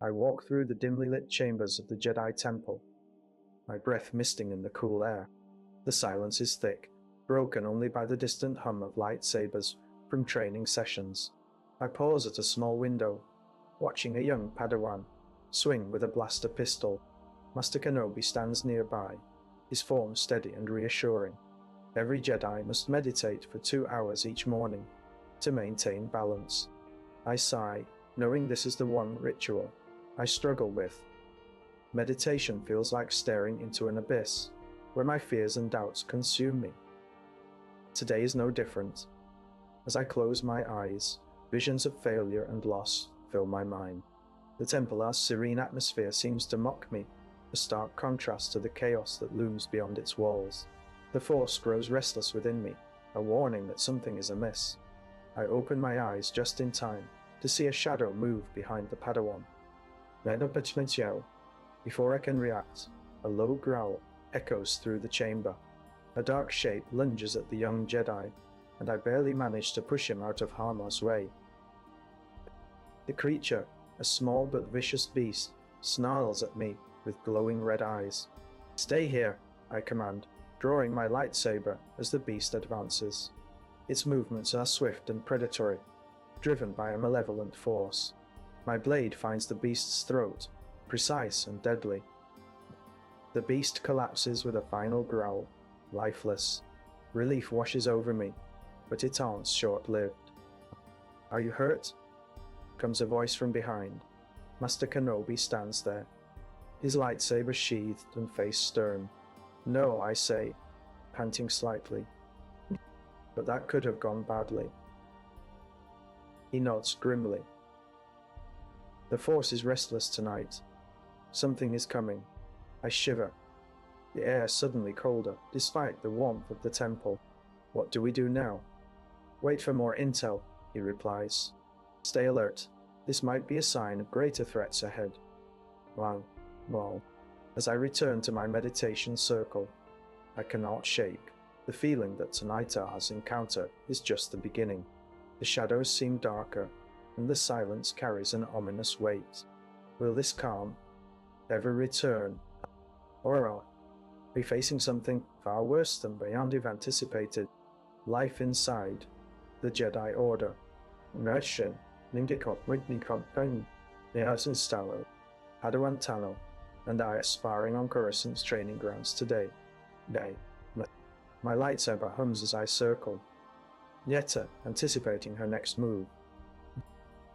I walk through the dimly lit chambers of the Jedi Temple, my breath misting in the cool air. The silence is thick, broken only by the distant hum of lightsabers from training sessions. I pause at a small window, watching a young Padawan swing with a blaster pistol. Master Kenobi stands nearby, his form steady and reassuring. Every Jedi must meditate for 2 hours each morning to maintain balance. I sigh, knowing this is the one ritual I struggle with. Meditation feels like staring into an abyss, where my fears and doubts consume me. Today is no different. As I close my eyes, visions of failure and loss fill my mind. The Templar's serene atmosphere seems to mock me, a stark contrast to the chaos that looms beyond its walls. The Force grows restless within me, a warning that something is amiss. I open my eyes just in time to see a shadow move behind the Padawan. Before I can react, a low growl echoes through the chamber. A dark shape lunges at the young Jedi, and I barely manage to push him out of harm's way. The creature, a small but vicious beast, snarls at me with glowing red eyes. "Stay here," I command, drawing my lightsaber as the beast advances. Its movements are swift and predatory, driven by a malevolent force. My blade finds the beast's throat, precise and deadly. The beast collapses with a final growl, lifeless. Relief washes over me, but it taunts short-lived. "Are you hurt?" comes a voice from behind. Master Kenobi stands there, his lightsaber sheathed and face stern. "No," I say, panting slightly. "But that could have gone badly." He nods grimly. "The Force is restless tonight. Something is coming." I shiver, the air suddenly colder, despite the warmth of the temple. "What do we do now?" "Wait for more intel," he replies. "Stay alert. This might be a sign of greater threats ahead." Well, as I return to my meditation circle, I cannot shake the feeling that tonight's encounter is just the beginning. The shadows seem darker, and the silence carries an ominous weight. Will this calm ever return? Or are we facing something far worse than beyond have anticipated? Life inside the Jedi Order. Padawan Tano and I are sparring on Coruscant's training grounds today. My lightsaber hums as I circle, Yetta anticipating her next move.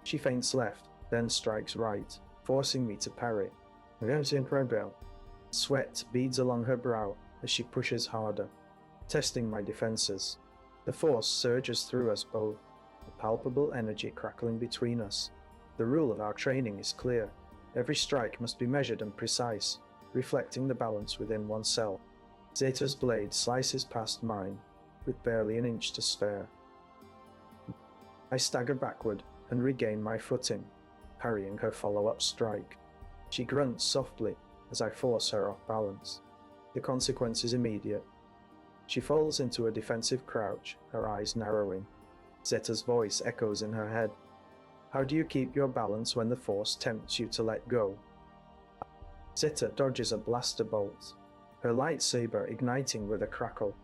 She feints left, then strikes right, forcing me to parry. Sweat beads along her brow as she pushes harder, testing my defenses. The Force surges through us both, a palpable energy crackling between us. The rule of our training is clear. Every strike must be measured and precise, reflecting the balance within oneself. Zeta's blade slices past mine, with barely an inch to spare. I stagger backward and regain my footing, parrying her follow-up strike. She grunts softly as I force her off balance. The consequence is immediate. She falls into a defensive crouch, her eyes narrowing. Zeta's voice echoes in her head. "How do you keep your balance when the Force tempts you to let go?" Zeta dodges a blaster bolt, her lightsaber igniting with a crackle.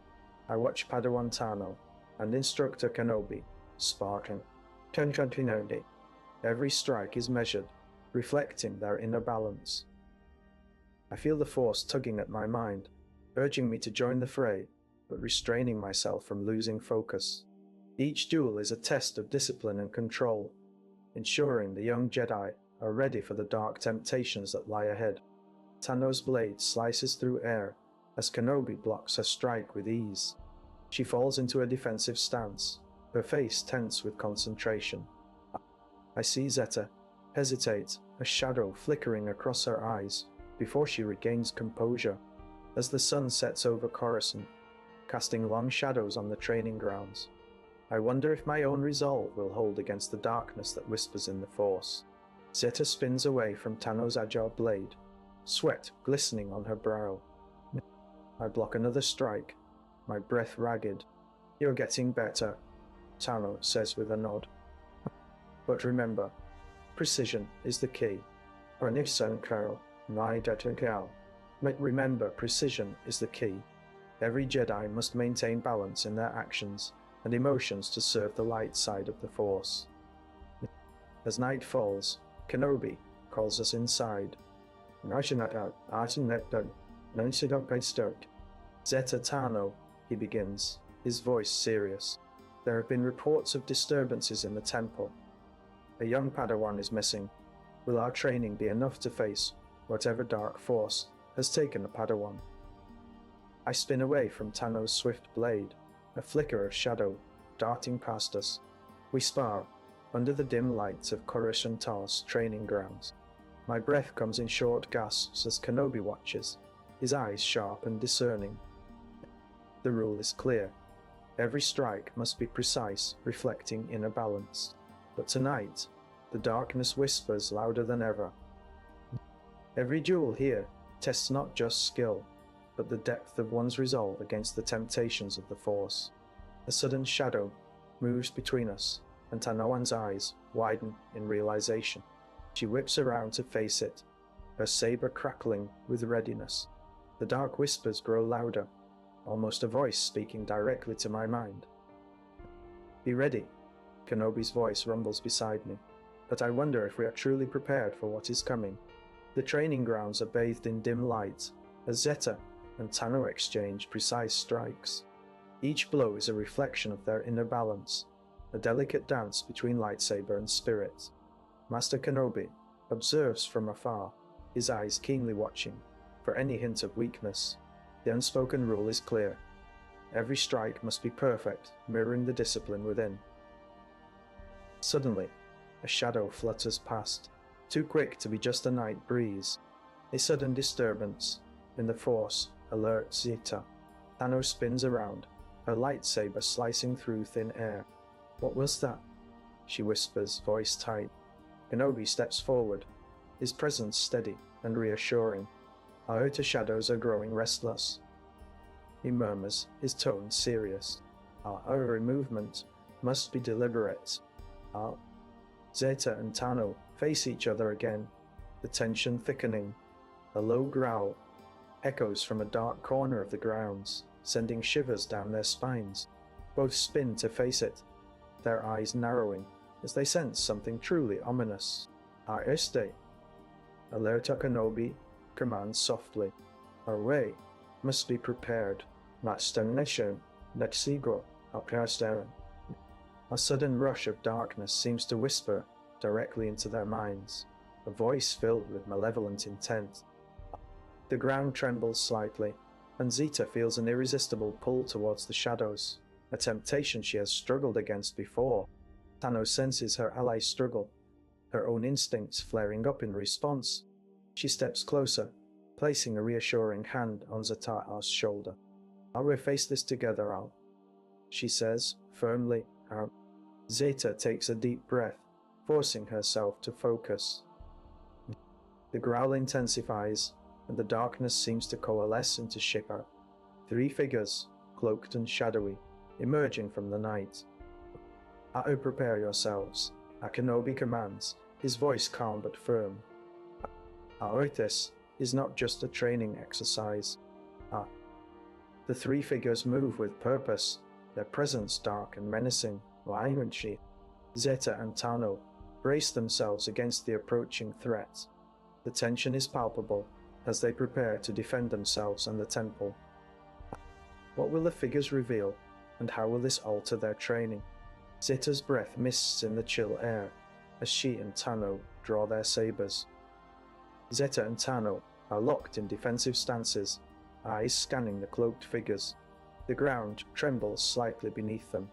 I watch Padawan Tano and Instructor Kenobi sparking. Every strike is measured, reflecting their inner balance. I feel the Force tugging at my mind, urging me to join the fray, but restraining myself from losing focus. Each duel is a test of discipline and control, ensuring the young Jedi are ready for the dark temptations that lie ahead. Tano's blade slices through air as Kenobi blocks her strike with ease. She falls into a defensive stance, her face tense with concentration. I see Zeta hesitate, a shadow flickering across her eyes before she regains composure. As the sun sets over Coruscant, casting long shadows on the training grounds, I wonder if my own resolve will hold against the darkness that whispers in the Force. Zeta spins away from Tano's agile blade, sweat glistening on her brow. I block another strike, my breath ragged. "You're getting better," Tano says with a nod. "But remember, precision is the key." Remember, precision is the key. Every Jedi must maintain balance in their actions and emotions to serve the light side of the Force. As night falls, Kenobi calls us inside. Zeta Tano, he begins, his voice serious. There have been reports of disturbances in the temple. A young Padawan is missing. Will our training be enough to face whatever dark force has taken a Padawan? I spin away from Tano's swift blade, a flicker of shadow darting past us. We spar under the dim lights of Xanatos training grounds. My breath comes in short gasps as Kenobi watches, his eyes sharp and discerning. The rule is clear. Every strike must be precise, reflecting inner balance. But tonight, the darkness whispers louder than ever. Every duel here tests not just skill, but the depth of one's resolve against the temptations of the Force. A sudden shadow moves between us, and Tanoan's eyes widen in realization. She whips around to face it, her saber crackling with readiness. The dark whispers grow louder, almost a voice speaking directly to my mind. Be ready, Kenobi's voice rumbles beside me, but I wonder if we are truly prepared for what is coming. The training grounds are bathed in dim light, as Zeta and Tano exchange precise strikes. Each blow is a reflection of their inner balance, a delicate dance between lightsaber and spirit. Master Kenobi observes from afar, his eyes keenly watching for any hint of weakness. The unspoken rule is clear. Every strike must be perfect, mirroring the discipline within. Suddenly, a shadow flutters past, too quick to be just a night breeze. A sudden disturbance in the Force alerts Zeta. Tano spins around, her lightsaber slicing through thin air. What was that? She whispers, voice tight. Kenobi steps forward, his presence steady and reassuring. Our outer shadows are growing restless. He murmurs, his tone serious. Our every movement must be deliberate. Zeta and Tano face each other again, the tension thickening. A low growl echoes from a dark corner of the grounds, sending shivers down their spines. Both spin to face it, their eyes narrowing as they sense something truly ominous. Este, Alerta Kenobi commands softly. Our way must be prepared. Mastanation, Netsigo, Alpiasteren. A sudden rush of darkness seems to whisper directly into their minds, a voice filled with malevolent intent. The ground trembles slightly, and Zeta feels an irresistible pull towards the shadows, a temptation she has struggled against before. Tano senses her ally's struggle, her own instincts flaring up in response. She steps closer, placing a reassuring hand on Zeta's shoulder. We'll face this together, Al, she says, firmly. Zeta takes a deep breath, forcing herself to focus. The growl intensifies, and the darkness seems to coalesce into Shipper. 3 figures, cloaked and shadowy, emerging from the night. Prepare yourselves, Kenobi commands, his voice calm but firm. This is not just a training exercise. The 3 figures move with purpose, their presence dark and menacing. Zeta and Tano brace themselves against the approaching threat. The tension is palpable as they prepare to defend themselves and the temple. What will the figures reveal, and how will this alter their training? Zeta's breath mists in the chill air as she and Tano draw their sabers. Zeta and Tano are locked in defensive stances, eyes scanning the cloaked figures. The ground trembles slightly beneath them.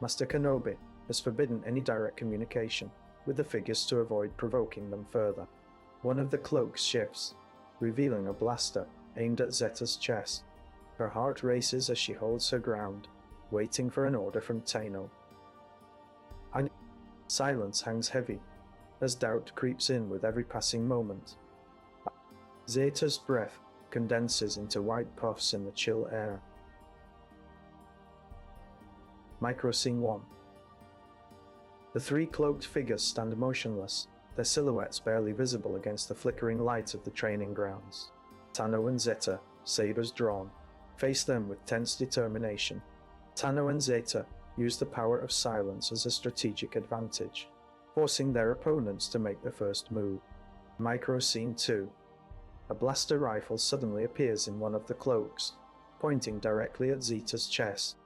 Master Kenobi has forbidden any direct communication with the figures to avoid provoking them further. One of the cloaks shifts, revealing a blaster aimed at Zeta's chest. Her heart races as she holds her ground, waiting for an order from Tano. Silence hangs heavy, as doubt creeps in with every passing moment. Zeta's breath condenses into white puffs in the chill air. Micro Scene 1. The 3 cloaked figures stand motionless, their silhouettes barely visible against the flickering light of the training grounds. Tano and Zeta, sabers drawn, faced them with tense determination. Tano and Zeta used the power of silence as a strategic advantage, forcing their opponents to make the first move. Micro Scene 2. A blaster rifle suddenly appears in one of the cloaks, pointing directly at Zeta's chest.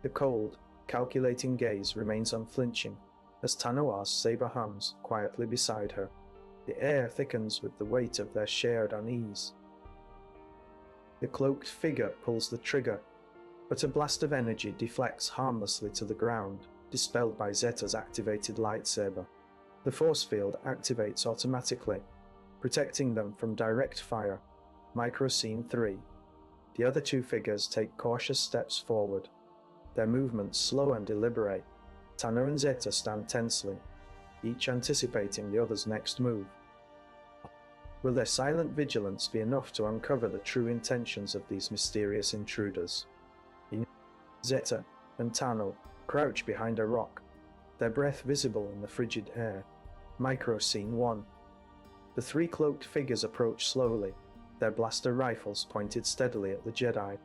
The cold, calculating gaze remains unflinching as Tanoa's saber hums quietly beside her. The air thickens with the weight of their shared unease. The cloaked figure pulls the trigger, but a blast of energy deflects harmlessly to the ground, dispelled by Zeta's activated lightsaber. The force field activates automatically, protecting them from direct fire. Micro Scene 3. The other two figures take cautious steps forward, their movements slow and deliberate. Tano and Zeta stand tensely, each anticipating the other's next move. Will their silent vigilance be enough to uncover the true intentions of these mysterious intruders? Zeta and Tano crouch behind a rock, their breath visible in the frigid air. Micro Scene 1. The three cloaked figures approach slowly, their blaster rifles pointed steadily at the Jedi.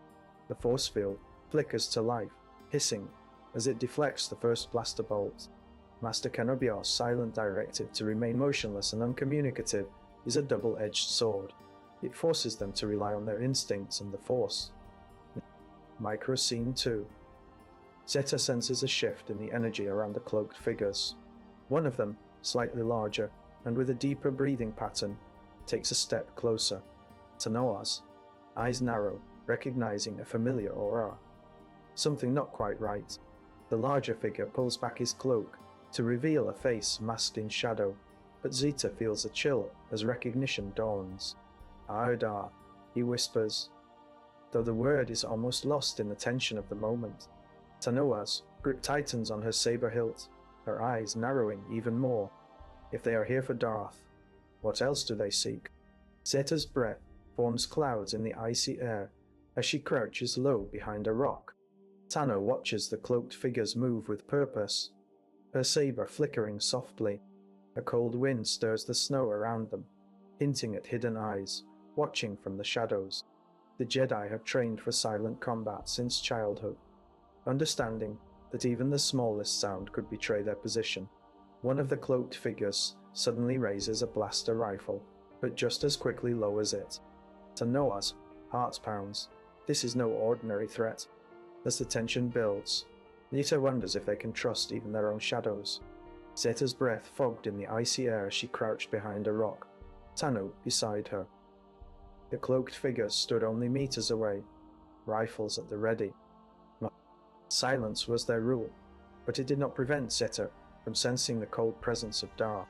The force field flickers to life, hissing as it deflects the first blaster bolt. Master Kenobi's silent directive to remain motionless and uncommunicative is a double-edged sword. It forces them to rely on their instincts and the Force. Micro Scene 2. Zeta senses a shift in the energy around the cloaked figures. One of them, slightly larger and with a deeper breathing pattern, takes a step closer. Tanoa's eyes narrow, recognizing a familiar aura. Something not quite right. The larger figure pulls back his cloak to reveal a face masked in shadow, but Zeta feels a chill as recognition dawns. "Aida," he whispers, though the word is almost lost in the tension of the moment. Tanoa's grip tightens on her saber hilt, her eyes narrowing even more. If they are here for Darth, what else do they seek? Zeta's breath forms clouds in the icy air as she crouches low behind a rock. Tano watches the cloaked figures move with purpose, her saber flickering softly. A cold wind stirs the snow around them, hinting at hidden eyes, watching from the shadows. The Jedi have trained for silent combat since childhood, understanding that even the smallest sound could betray their position. One of the cloaked figures suddenly raises a blaster rifle, but just as quickly lowers it. Tanoa's heart pounds. This is no ordinary threat. As the tension builds, Zeta wonders if they can trust even their own shadows. Zeta's breath fogged in the icy air as she crouched behind a rock, Tano beside her. The cloaked figures stood only meters away, rifles at the ready. Silence was their rule, but it did not prevent Zeta from sensing the cold presence of Darth.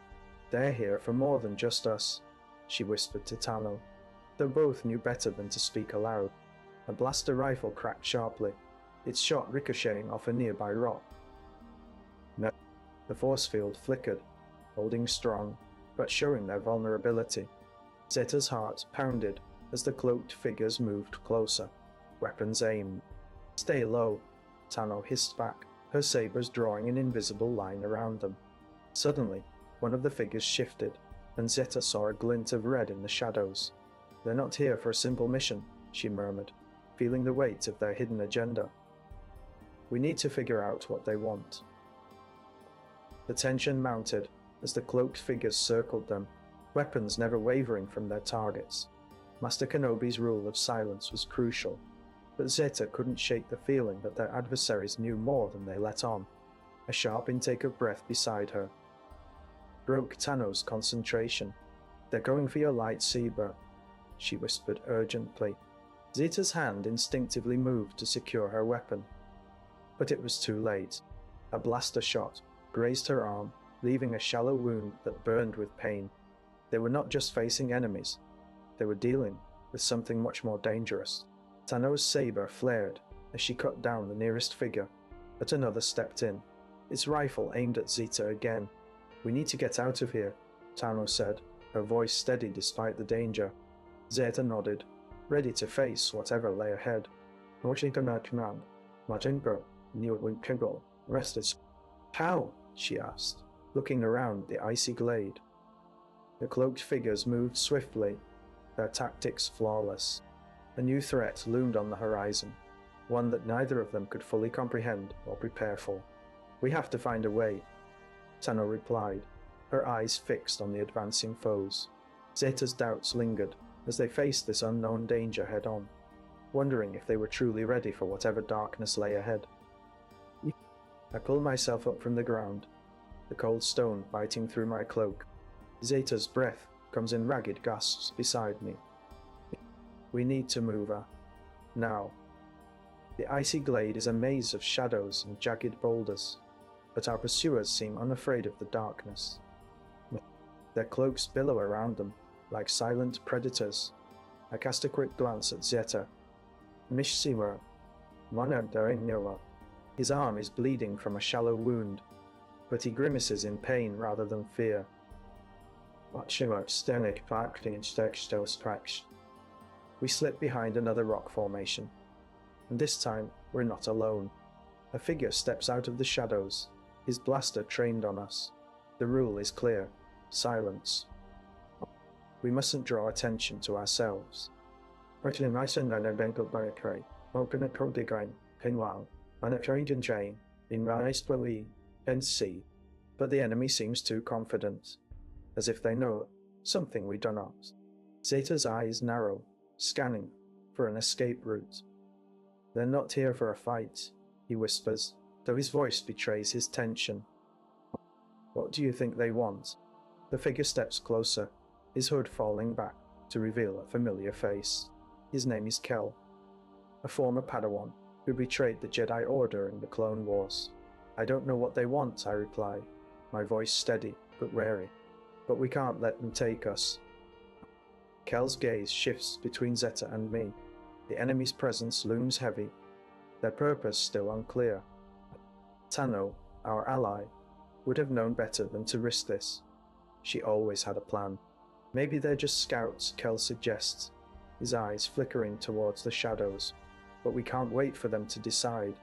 "They're here for more than just us," she whispered to Tano, though both knew better than to speak aloud. A blaster rifle cracked sharply, its shot ricocheting off a nearby rock. No. The force field flickered, holding strong, but showing their vulnerability. Zeta's heart pounded as the cloaked figures moved closer, weapons aimed. "Stay low," Tano hissed back, her sabers drawing an invisible line around them. Suddenly, one of the figures shifted, and Zeta saw a glint of red in the shadows. "They're not here for a simple mission," she murmured, feeling the weight of their hidden agenda. "We need to figure out what they want." The tension mounted as the cloaked figures circled them, weapons never wavering from their targets. Master Kenobi's rule of silence was crucial, but Zeta couldn't shake the feeling that their adversaries knew more than they let on. A sharp intake of breath beside her broke Tano's concentration. "They're going for your lightsaber," she whispered urgently. Zeta's hand instinctively moved to secure her weapon, but it was too late. A blaster shot grazed her arm, leaving a shallow wound that burned with pain. They were not just facing enemies, they were dealing with something much more dangerous. Tano's saber flared as she cut down the nearest figure, but another stepped in, its rifle aimed at Zeta again. "We need to get out of here," Tano said, her voice steady despite the danger. Zeta nodded, ready to face whatever lay ahead. "How?" she asked, looking around the icy glade. The cloaked figures moved swiftly, their tactics flawless. A new threat loomed on the horizon, one that neither of them could fully comprehend or prepare for. "We have to find a way," Tano replied, her eyes fixed on the advancing foes. Zeta's doubts lingered as they faced this unknown danger head-on, wondering if they were truly ready for whatever darkness lay ahead. I pulled myself up from the ground, the cold stone biting through my cloak. Zeta's breath comes in ragged gasps beside me. "We need to move her. Now." The icy glade is a maze of shadows and jagged boulders, but our pursuers seem unafraid of the darkness. Their cloaks billow around them, like silent predators. I cast a quick glance at Zeta. Mishsiwa, Monadarinyawa. His arm is bleeding from a shallow wound, but he grimaces in pain rather than fear. We slip behind another rock formation, and this time we're not alone. A figure steps out of the shadows, his blaster trained on us. The rule is clear: silence. We mustn't draw attention to ourselves. And see, but the enemy seems too confident, as if they know something we do not. Zeta's eyes narrow, scanning for an escape route. "They're not here for a fight," he whispers, though his voice betrays his tension. "What do you think they want?" The figure steps closer, his hood falling back to reveal a familiar face. His name is Kel, a former Padawan who betrayed the Jedi Order in the Clone Wars. "I don't know what they want," I reply, my voice steady but wary. "But we can't let them take us." Kel's gaze shifts between Zeta and me. The enemy's presence looms heavy, their purpose still unclear. Tano, our ally, would have known better than to risk this. She always had a plan. "Maybe they're just scouts," Kel suggests, his eyes flickering towards the shadows. "But we can't wait for them to decide."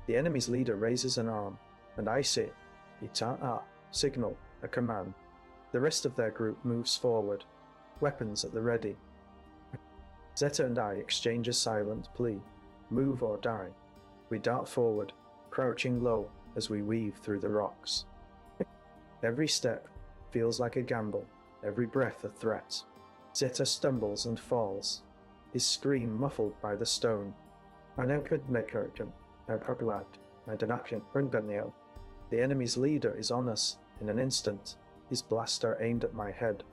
The enemy's leader raises an arm, and I say, "Ita'a," signal, a command. The rest of their group moves forward, weapons at the ready. Zeta and I exchange a silent plea: "Move or die." We dart forward, crouching low as we weave through the rocks. Every step feels like a gamble, every breath a threat. Zeta stumbles and falls, his scream muffled by the stone. The enemy's leader is on us in an instant, his blaster aimed at my head.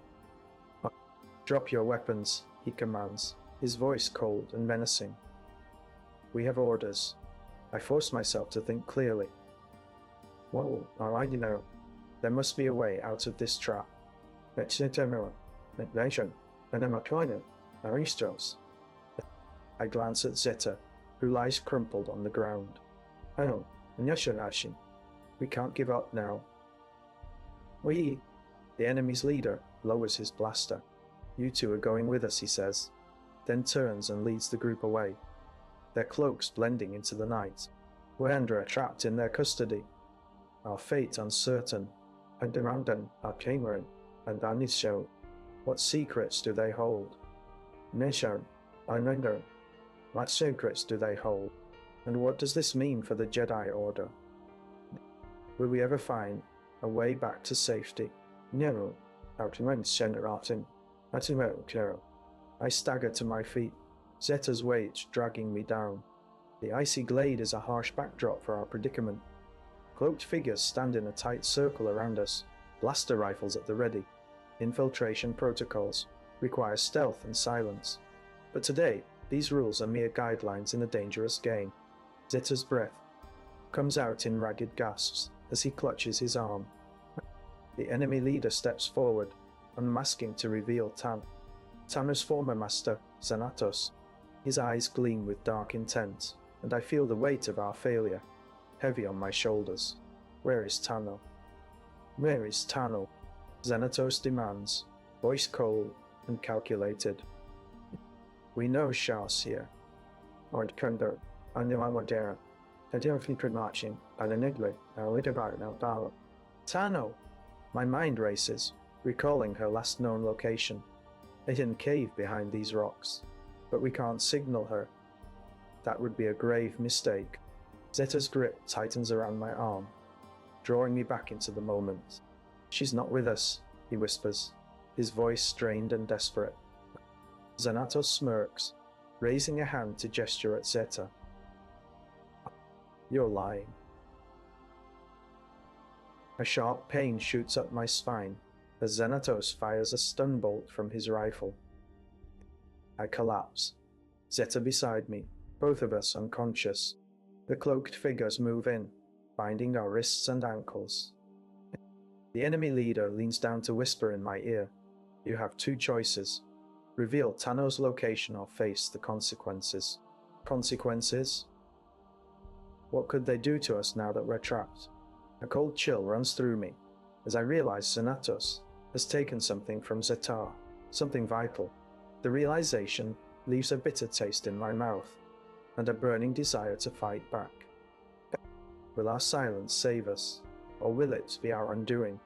"Drop your weapons," he commands, his voice cold and menacing. "We have orders." I force myself to think clearly. "Whoa, alright, there must be a way out of this trap." I glance at Zeta, who lies crumpled on the ground. We can't give up now. The enemy's leader lowers his blaster. "You two are going with us," he says, then turns and leads the group away, their cloaks blending into the night. We're trapped in their custody, our fate uncertain. And our Cameron and Anisho. What secrets do they hold? Nishan, I wonder, what secrets do they hold? And what does this mean for the Jedi Order? Will we ever find a way back to safety? No, I stagger to my feet, Zeta's weight dragging me down. The icy glade is a harsh backdrop for our predicament. Cloaked figures stand in a tight circle around us, blaster rifles at the ready. Infiltration protocols require stealth and silence. But today, these rules are mere guidelines in a dangerous game. Zeta's breath comes out in ragged gasps as he clutches his arm. The enemy leader steps forward, unmasking to reveal Tano's former master, Xanatos. His eyes gleam with dark intent, and I feel the weight of our failure heavy on my shoulders. Where is Tano? Where is Tano? Xanatos demands, voice cold and calculated. "We know Shah's here." "Lord Kunder, I knew I was there. I didn't think marching, and I neglect, I wait about now, Dalo." "Tano!" My mind races. recalling her last known location. A hidden cave behind these rocks. But we can't signal her. That would be a grave mistake. Zeta's grip tightens around my arm, drawing me back into the moment. She's not with us, he whispers, his voice strained and desperate. Xanatos smirks, raising a hand to gesture at Zeta. You're lying. A sharp pain shoots up my spine as Xanatos fires a stun bolt from his rifle. I collapse. Zeta beside me, both of us unconscious. The cloaked figures move in, binding our wrists and ankles. The enemy leader leans down to whisper in my ear. You have two choices. Reveal Tano's location or face the consequences. Consequences? What could they do to us now that we're trapped? A cold chill runs through me as I realize Xanatos has taken something from Zeta, something vital. The realization leaves a bitter taste in my mouth and a burning desire to fight back. Will our silence save us, or will it be our undoing?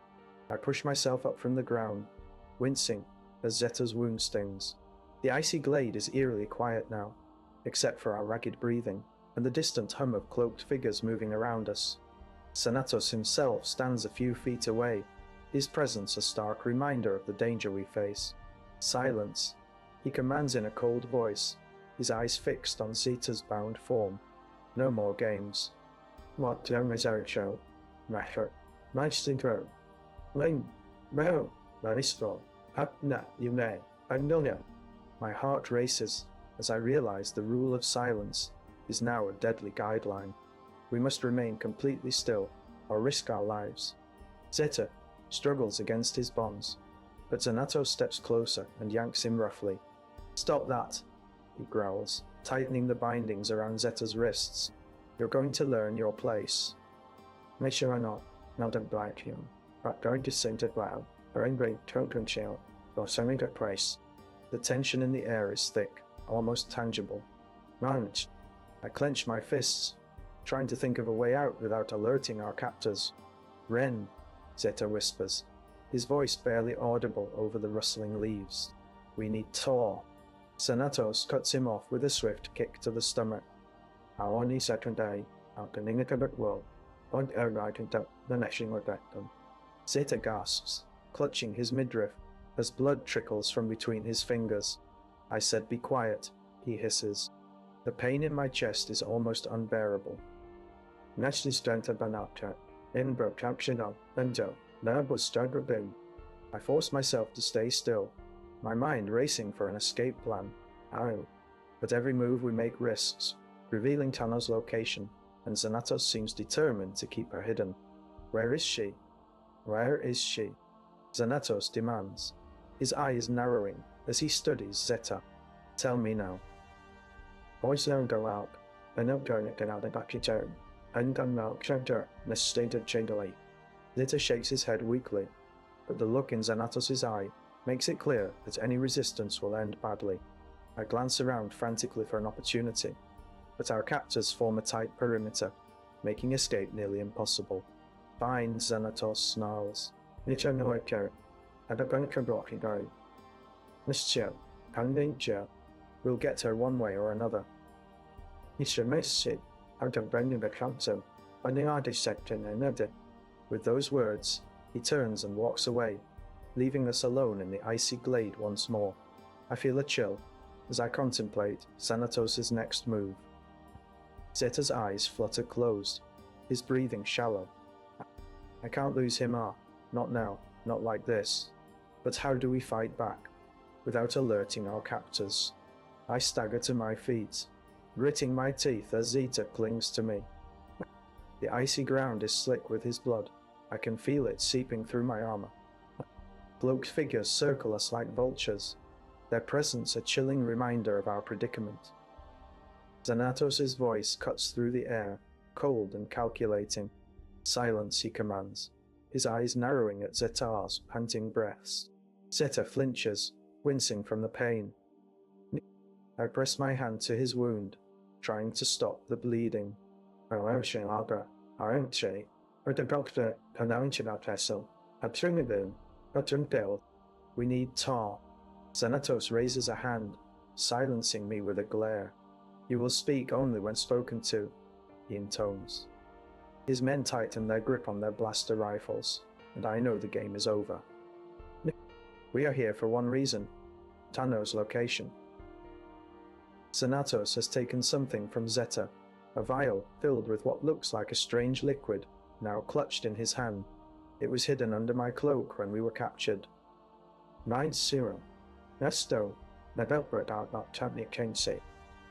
I push myself up from the ground, wincing as Zeta's wound stings. The icy glade is eerily quiet now, except for our ragged breathing and the distant hum of cloaked figures moving around us. Xanatos himself stands a few feet away, his presence a stark reminder of the danger we face. Silence, he commands in a cold voice, his eyes fixed on Zeta's bound form. No more games. What is our show? Matter. Maestro. Ling. Mel. Maestro. Apna. Yume. Agnolia. My heart races as I realize the rule of silence is now a deadly guideline. We must remain completely still or risk our lives. Zeta struggles against his bonds, but Xanatos steps closer and yanks him roughly. Stop that, he growls, tightening the bindings around Zeta's wrists. You're going to learn your place. Make sure I'm not don't like you, but going to sing it well, or in great token chill, or singing at place. The tension in the air is thick, almost tangible. Manage. I clench my fists, trying to think of a way out without alerting our captors. Ren, Zeta whispers, his voice barely audible over the rustling leaves. We need Tor. Xanatos cuts him off with a swift kick to the stomach. Our only second day, our Kaninga world, on air right into the nation with that done. Zeta gasps, clutching his midriff, as blood trickles from between his fingers. I said be quiet, he hisses. The pain in my chest is almost unbearable. Nashli strength banapta, inbro captional, bento, nervous struggle. I force myself to stay still, my mind racing for an escape plan. But every move we make risks, revealing Tano's location, and Xanatos seems determined to keep her hidden. Where is she? Where is she? Xanatos demands, his eyes narrowing as he studies Zeta. Tell me now. Boys don't go out, and don't go out the back return, and don't know character in a state of changelay. Zeta shakes his head weakly, but the look in Xanatos' eye makes it clear that any resistance will end badly. I glance around frantically for an opportunity, but our captors form a tight perimeter, making escape nearly impossible. Fine, Xanatos snarls. Nicho no care. I don't going to block you go. Nischo, Pandincha. We'll get her one way or another. Nisha miss it. Out of bending the council. On the artist section another. With those words, he turns and walks away, leaving us alone in the icy glade once more. I feel a chill as I contemplate Xanatos' next move. Zeta's eyes flutter closed, his breathing shallow. I can't lose him, not now, not like this. But how do we fight back, without alerting our captors? I stagger to my feet, gritting my teeth as Zeta clings to me. The icy ground is slick with his blood. I can feel it seeping through my armor. Cloaked figures circle us like vultures, their presence a chilling reminder of our predicament. Xanatos' voice cuts through the air, cold and calculating. Silence, he commands, his eyes narrowing at Zeta's panting breaths. Zeta flinches, wincing from the pain. I press my hand to his wound, trying to stop the bleeding. Aren't the doctor announced that vessel had stringed them. Until we need tar. Xanatos raises a hand, silencing me with a glare. You will speak only when spoken to, he intones. His men tighten their grip on their blaster rifles, and I know the game is over. We are here for one reason, Tano's location. Xanatos has taken something from Zeta, a vial filled with what looks like a strange liquid, now clutched in his hand. It was hidden under my cloak when we were captured. 9-0. Nesto, Nadelbert out not Tabnik Kense.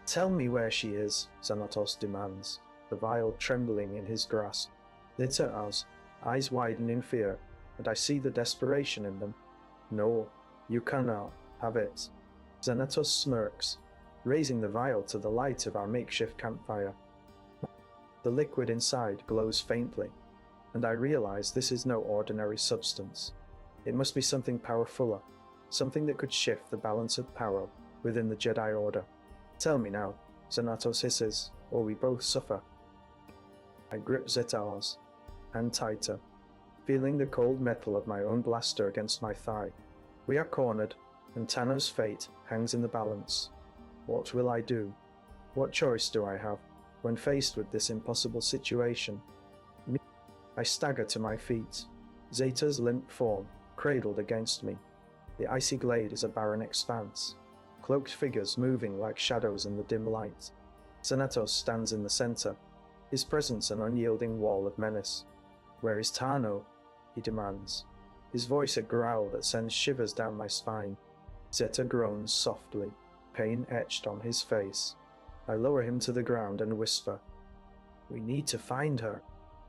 Tell me where she is, Xanatos demands, the vial trembling in his grasp. Zeta's eyes widen in fear, and I see the desperation in them. No, you cannot have it. Xanatos smirks, raising the vial to the light of our makeshift campfire. The liquid inside glows faintly, and I realize this is no ordinary substance. It must be something powerfuler, something that could shift the balance of power within the Jedi Order. Tell me now, Xanatos hisses, or we both suffer. I grip Zeta's hand tighter, feeling the cold metal of my own blaster against my thigh. We are cornered, and Tano's fate hangs in the balance. What will I do? What choice do I have when faced with this impossible situation? I stagger to my feet, Zeta's limp form cradled against me. The icy glade is a barren expanse, cloaked figures moving like shadows in the dim light. Xanatos stands in the center, his presence an unyielding wall of menace. Where is Tano? He demands, his voice a growl that sends shivers down my spine. Zeta groans softly, pain etched on his face. I lower him to the ground and whisper, "We need to find her."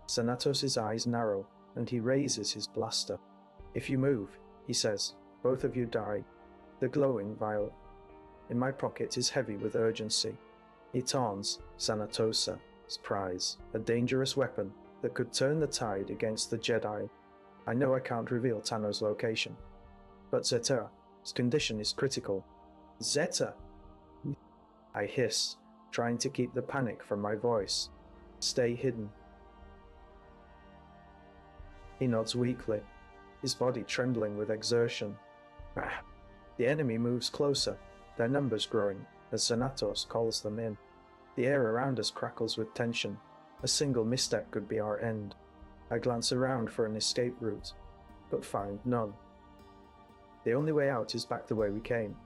Xanatos' eyes narrow, and he raises his blaster. "If you move," he says, "both of you die." The glowing vial in my pocket is heavy with urgency. He taunts Xanatos' prize, a dangerous weapon that could turn the tide against the Jedi. I know I can't reveal Tano's location, but Zeta's condition is critical. Zeta! I hiss, trying to keep the panic from my voice. Stay hidden. He nods weakly, his body trembling with exertion. The enemy moves closer, their numbers growing, as Xanatos calls them in. The air around us crackles with tension. A single misstep could be our end. I glance around for an escape route, but find none. The only way out is back the way we came,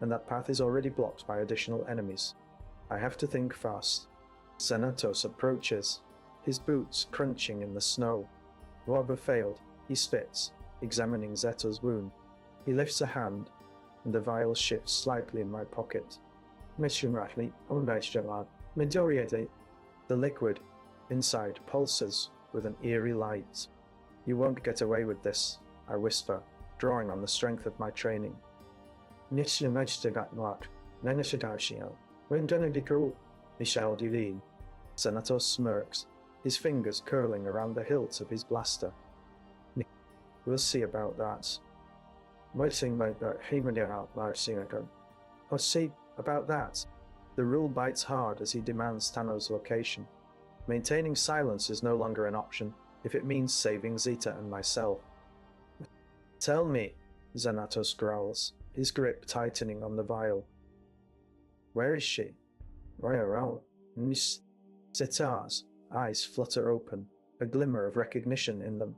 and that path is already blocked by additional enemies. I have to think fast. Xanatos approaches, his boots crunching in the snow. Whatever failed, he spits, examining Zeta's wound. He lifts a hand, and the vial shifts slightly in my pocket. The liquid inside pulses with an eerie light. You won't get away with this, I whisper, drawing on the strength of my training. Xanatos smirks, his fingers curling around the hilt of his blaster. We'll see about that. I'll see about that. The rule bites hard as he demands Tano's location. Maintaining silence is no longer an option if it means saving Zeta and myself. Tell me, Xanatos growls, his grip tightening on the vial. Where is she? Right around. Zeta's eyes flutter open, a glimmer of recognition in them.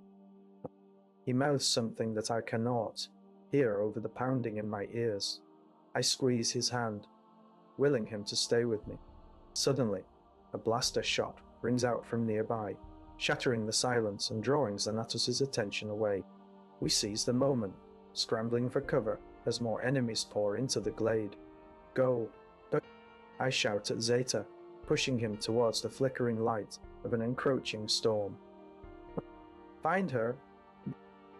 He mouths something that I cannot hear over the pounding in my ears. I squeeze his hand, willing him to stay with me. Suddenly, a blaster shot rings out from nearby, shattering the silence and drawing Xanatos' attention away. We seize the moment, scrambling for cover as more enemies pour into the glade. Go! I shout at Zeta, pushing him towards the flickering light of an encroaching storm. Find her!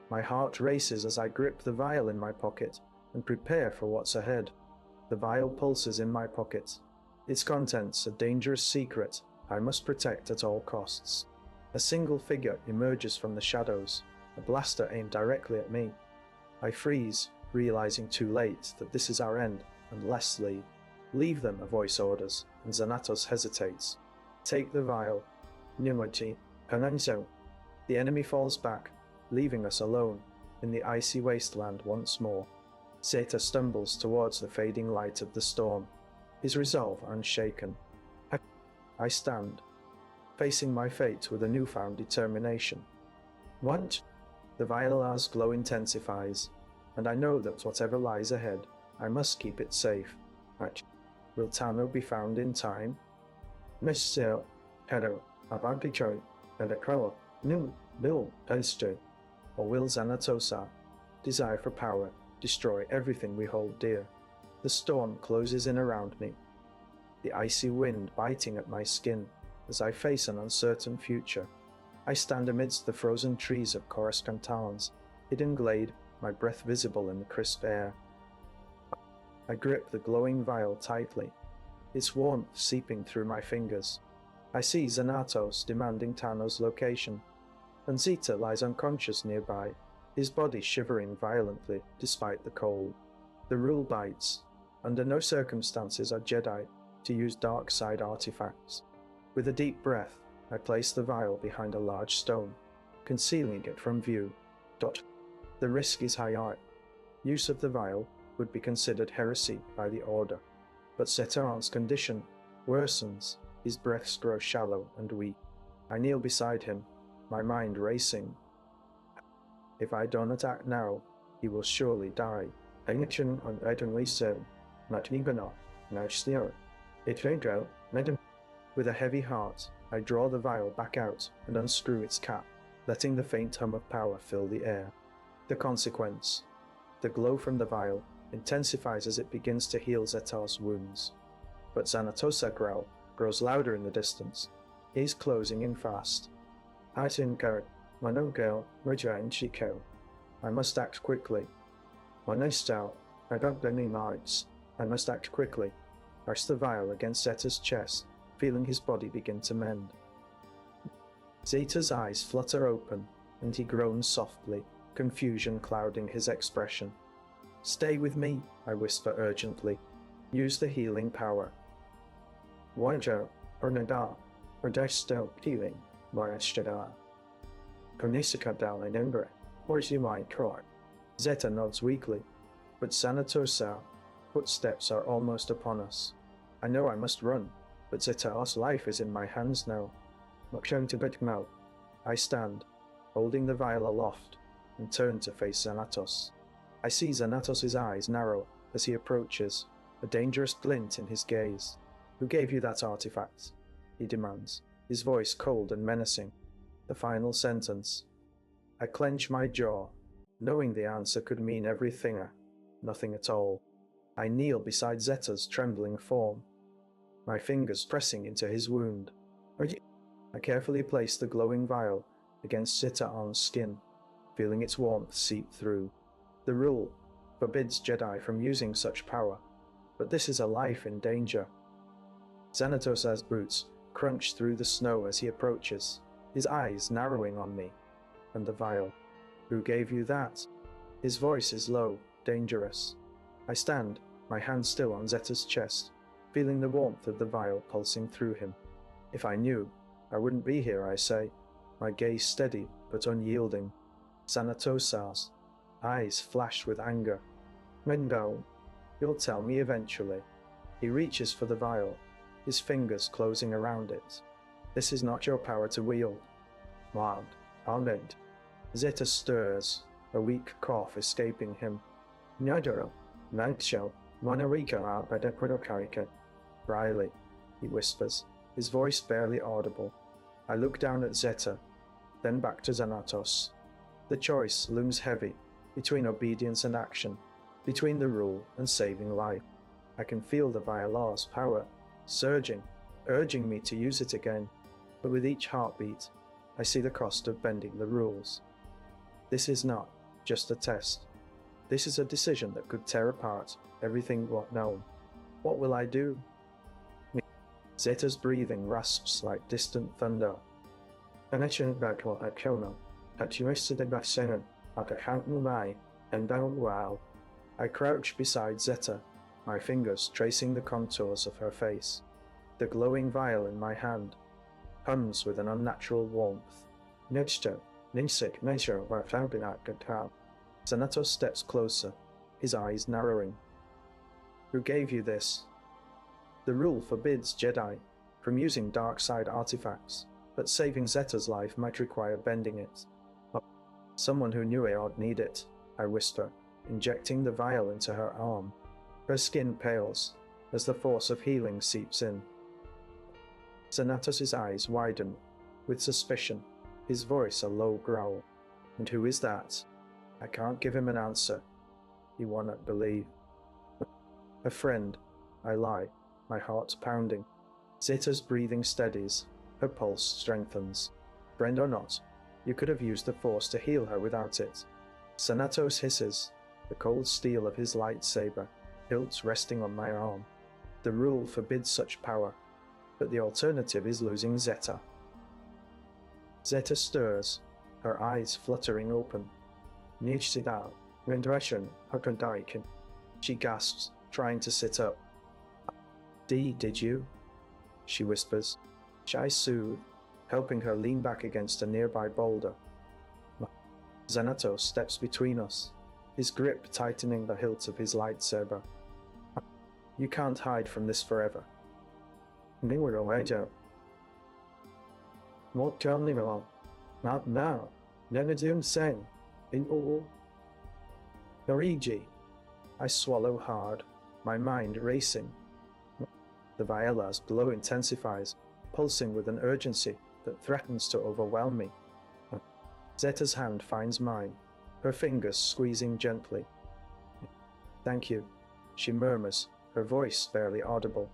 My heart races as I grip the vial in my pocket and prepare for what's ahead. The vial pulses in my pocket, its contents a dangerous secret I must protect at all costs. A single figure emerges from the shadows, a blaster aimed directly at me. I freeze, realizing too late that this is our end, and less leave. Leave them, a voice orders, and Xanatos hesitates. Take the vial. The enemy falls back, leaving us alone. in the icy wasteland once more. Zeta stumbles towards the fading light of the storm, his resolve unshaken. I stand, facing my fate with a newfound determination. What? The violar's glow intensifies, and I know that whatever lies ahead, I must keep it safe. Will Tano be found in time? Mr. Pedro, Abanticho, and a Crow, New, Bill, Elster, or will Xanatosa, desire for power, destroy everything we hold dear? The storm closes in around me, the icy wind biting at my skin as I face an uncertain future. I stand amidst the frozen trees of Coruscant's hidden glade, my breath visible in the crisp air. I grip the glowing vial tightly, its warmth seeping through my fingers. I see Xanatos demanding Tano's location, and Zeta lies unconscious nearby, his body shivering violently despite the cold. The rule bites. Under no circumstances are Jedi to use dark side artifacts. With a deep breath, I place the vial behind a large stone, concealing it from view. The risk is high art. Use of the vial would be considered heresy by the Order, but Zetaran's condition worsens, his breaths grow shallow and weak. I kneel beside him, my mind racing. If I don't attack now, he will surely die. With a heavy heart, I draw the vial back out and unscrew its cap, letting the faint hum of power fill the air. The consequence. The glow from the vial intensifies as it begins to heal Zetar's wounds. But Xanatosa grows louder in the distance. He's closing in fast. I must act quickly. I don't any lights. I must act quickly. Press the vial against Zeta's chest, feeling his body begin to mend. Zeta's eyes flutter open, and he groans softly, confusion clouding his expression. Stay with me, I whisper urgently. Use the healing power. Wajo, or Nadar, or Deshtel healing, Marashadar. Konisika Dalin Embre, where's your mind, Troy? Zeta nods weakly, but Xanatosa footsteps are almost upon us. I know I must run, but Zeta's life is in my hands now. I stand, holding the vial aloft, and turn to face Xanatos. I see Xanatos' eyes narrow as he approaches, a dangerous glint in his gaze. Who gave you that artifact? He demands, his voice cold and menacing. The final sentence. I clench my jaw, knowing the answer could mean everything, nothing at all. I kneel beside Zeta's trembling form, my fingers pressing into his wound. I carefully place the glowing vial against Zeta's skin, feeling its warmth seep through. The rule forbids Jedi from using such power, but this is a life in danger. Xanatos's boots crunch through the snow as he approaches, his eyes narrowing on me. And the vial. Who gave you that? His voice is low, dangerous. I stand, my hand still on Zeta's chest, feeling the warmth of the vial pulsing through him. If I knew, I wouldn't be here, I say, my gaze steady but unyielding. Xanatos's eyes flash with anger. Mendo, you'll tell me eventually. He reaches for the vial, his fingers closing around it. This is not your power to wield. Wild, Ahmed. Zeta stirs, a weak cough escaping him. Nyadoro, Nagshell, Monarika Arbadaprodokarika. Riley, he whispers, his voice barely audible. I look down at Zeta, then back to Xanatos. The choice looms heavy, between obedience and action, between the rule and saving life. I can feel the Violar's power, surging, urging me to use it again, but with each heartbeat, I see the cost of bending the rules. This is not just a test. This is a decision that could tear apart everything we've known. What will I do? Zeta's breathing rasps like distant thunder. I crouch beside Zeta, my fingers tracing the contours of her face. The glowing vial in my hand hums with an unnatural warmth. Xanatos steps closer, his eyes narrowing. Who gave you this? The rule forbids Jedi from using dark side artifacts, but saving Zeta's life might require bending it. Someone who knew I'd need it, I whisper, injecting the vial into her arm. Her skin pales as the force of healing seeps in. Xanatos' eyes widen with suspicion, his voice a low growl. And who is that? I can't give him an answer. He will not believe. A friend, I lie, my heart pounding. Zeta's breathing steadies, her pulse strengthens. Friend or not, you could have used the Force to heal her without it. Xanatos hisses, the cold steel of his lightsaber, hilt resting on my arm. The rule forbids such power, but the alternative is losing Zeta. Zeta stirs, her eyes fluttering open. Nishida, Rendration, Hakondaiken. She gasps, trying to sit up. Did you? She whispers. I soothe, helping her lean back against a nearby boulder. Xanatos steps between us, his grip tightening the hilt of his lightsaber. You can't hide from this forever. What can we on? Not now. Never do same. In all. Norigi. I swallow hard, my mind racing. The Viola's glow intensifies, pulsing with an urgency that threatens to overwhelm me. Zeta's hand finds mine, her fingers squeezing gently. Thank you, she murmurs, her voice barely audible.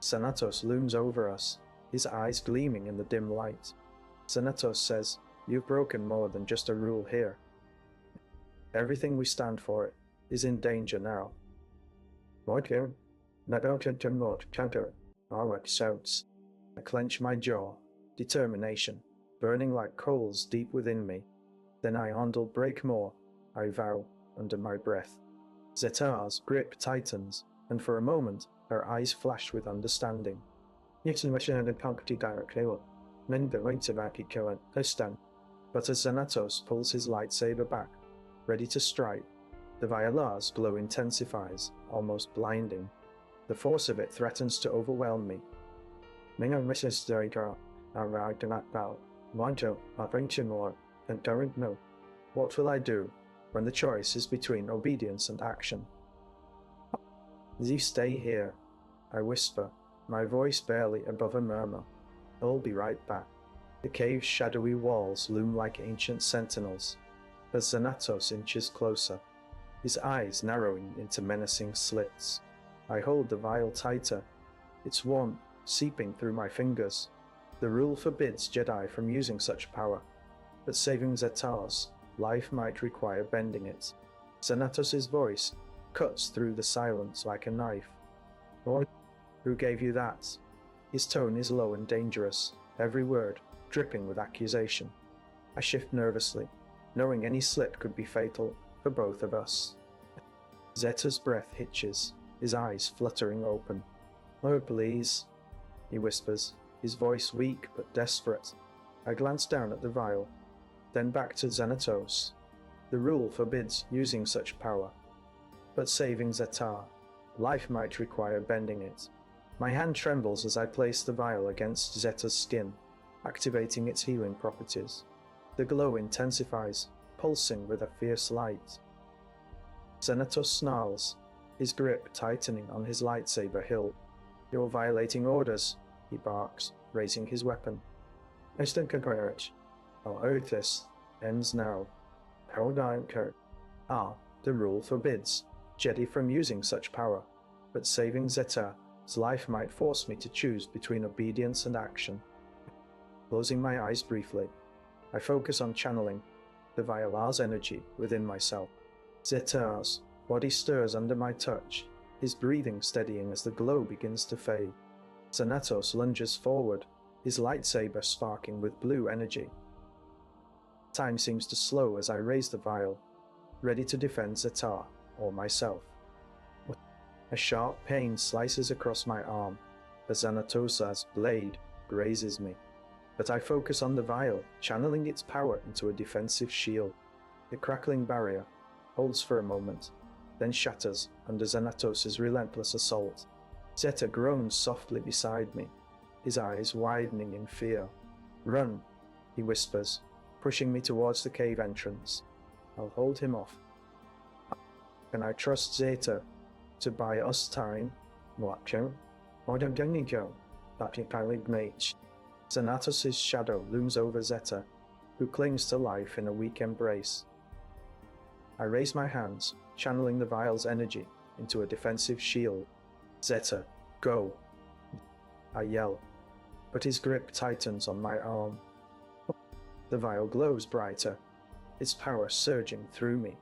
Xanatos looms over us, his eyes gleaming in the dim light. Xanatos says, you've broken more than just a rule here. Everything we stand for is in danger now. Arwak shouts. I clench my jaw, determination, burning like coals deep within me. Then I handle break more, I vow, under my breath. Zeta's grip tightens, and for a moment her eyes flash with understanding. But as Xanatos pulls his lightsaber back, ready to strike, the Viola's glow intensifies, almost blinding. The force of it threatens to overwhelm me. What will I do when the choice is between obedience and action? You stay here, I whisper, my voice barely above a murmur. I'll be right back. The cave's shadowy walls loom like ancient sentinels, as Xanatos inches closer, his eyes narrowing into menacing slits. I hold the vial tighter, its warmth seeping through my fingers. The rule forbids Jedi from using such power, but saving Zeta's life might require bending it. Xanatos' voice cuts through the silence like a knife. Who gave you that? His tone is low and dangerous, every word dripping with accusation. I shift nervously, knowing any slip could be fatal for both of us. Zeta's breath hitches, his eyes fluttering open. Oh, please, he whispers, his voice weak but desperate. I glance down at the vial, then back to Xanatos. The rule forbids using such power, but saving Zeta, life might require bending it. My hand trembles as I place the vial against Zeta's skin, activating its healing properties. The glow intensifies, pulsing with a fierce light. Xanatos snarls, his grip tightening on his lightsaber hilt. You're violating orders, he barks, raising his weapon. Our oath ends now. The rule forbids Jedi from using such power, but saving Zeta's life might force me to choose between obedience and action. Closing my eyes briefly, I focus on channeling the Viola's energy within myself. Zeta's body stirs under my touch, his breathing steadying as the glow begins to fade. Xanatos lunges forward, his lightsaber sparking with blue energy. Time seems to slow as I raise the vial, ready to defend Zeta or myself. A sharp pain slices across my arm as Xanatos's blade grazes me, but I focus on the vial, channeling its power into a defensive shield. The crackling barrier holds for a moment, then shatters under Xanatos' relentless assault. Zeta groans softly beside me, his eyes widening in fear. "Run," he whispers, pushing me towards the cave entrance. I'll hold him off. Can I trust Zeta to buy us time? Watching. Xanatos' shadow looms over Zeta, who clings to life in a weak embrace. I raise my hands, channeling the vial's energy into a defensive shield. "Zeta, go!" I yell, but his grip tightens on my arm. The vial glows brighter, its power surging through me.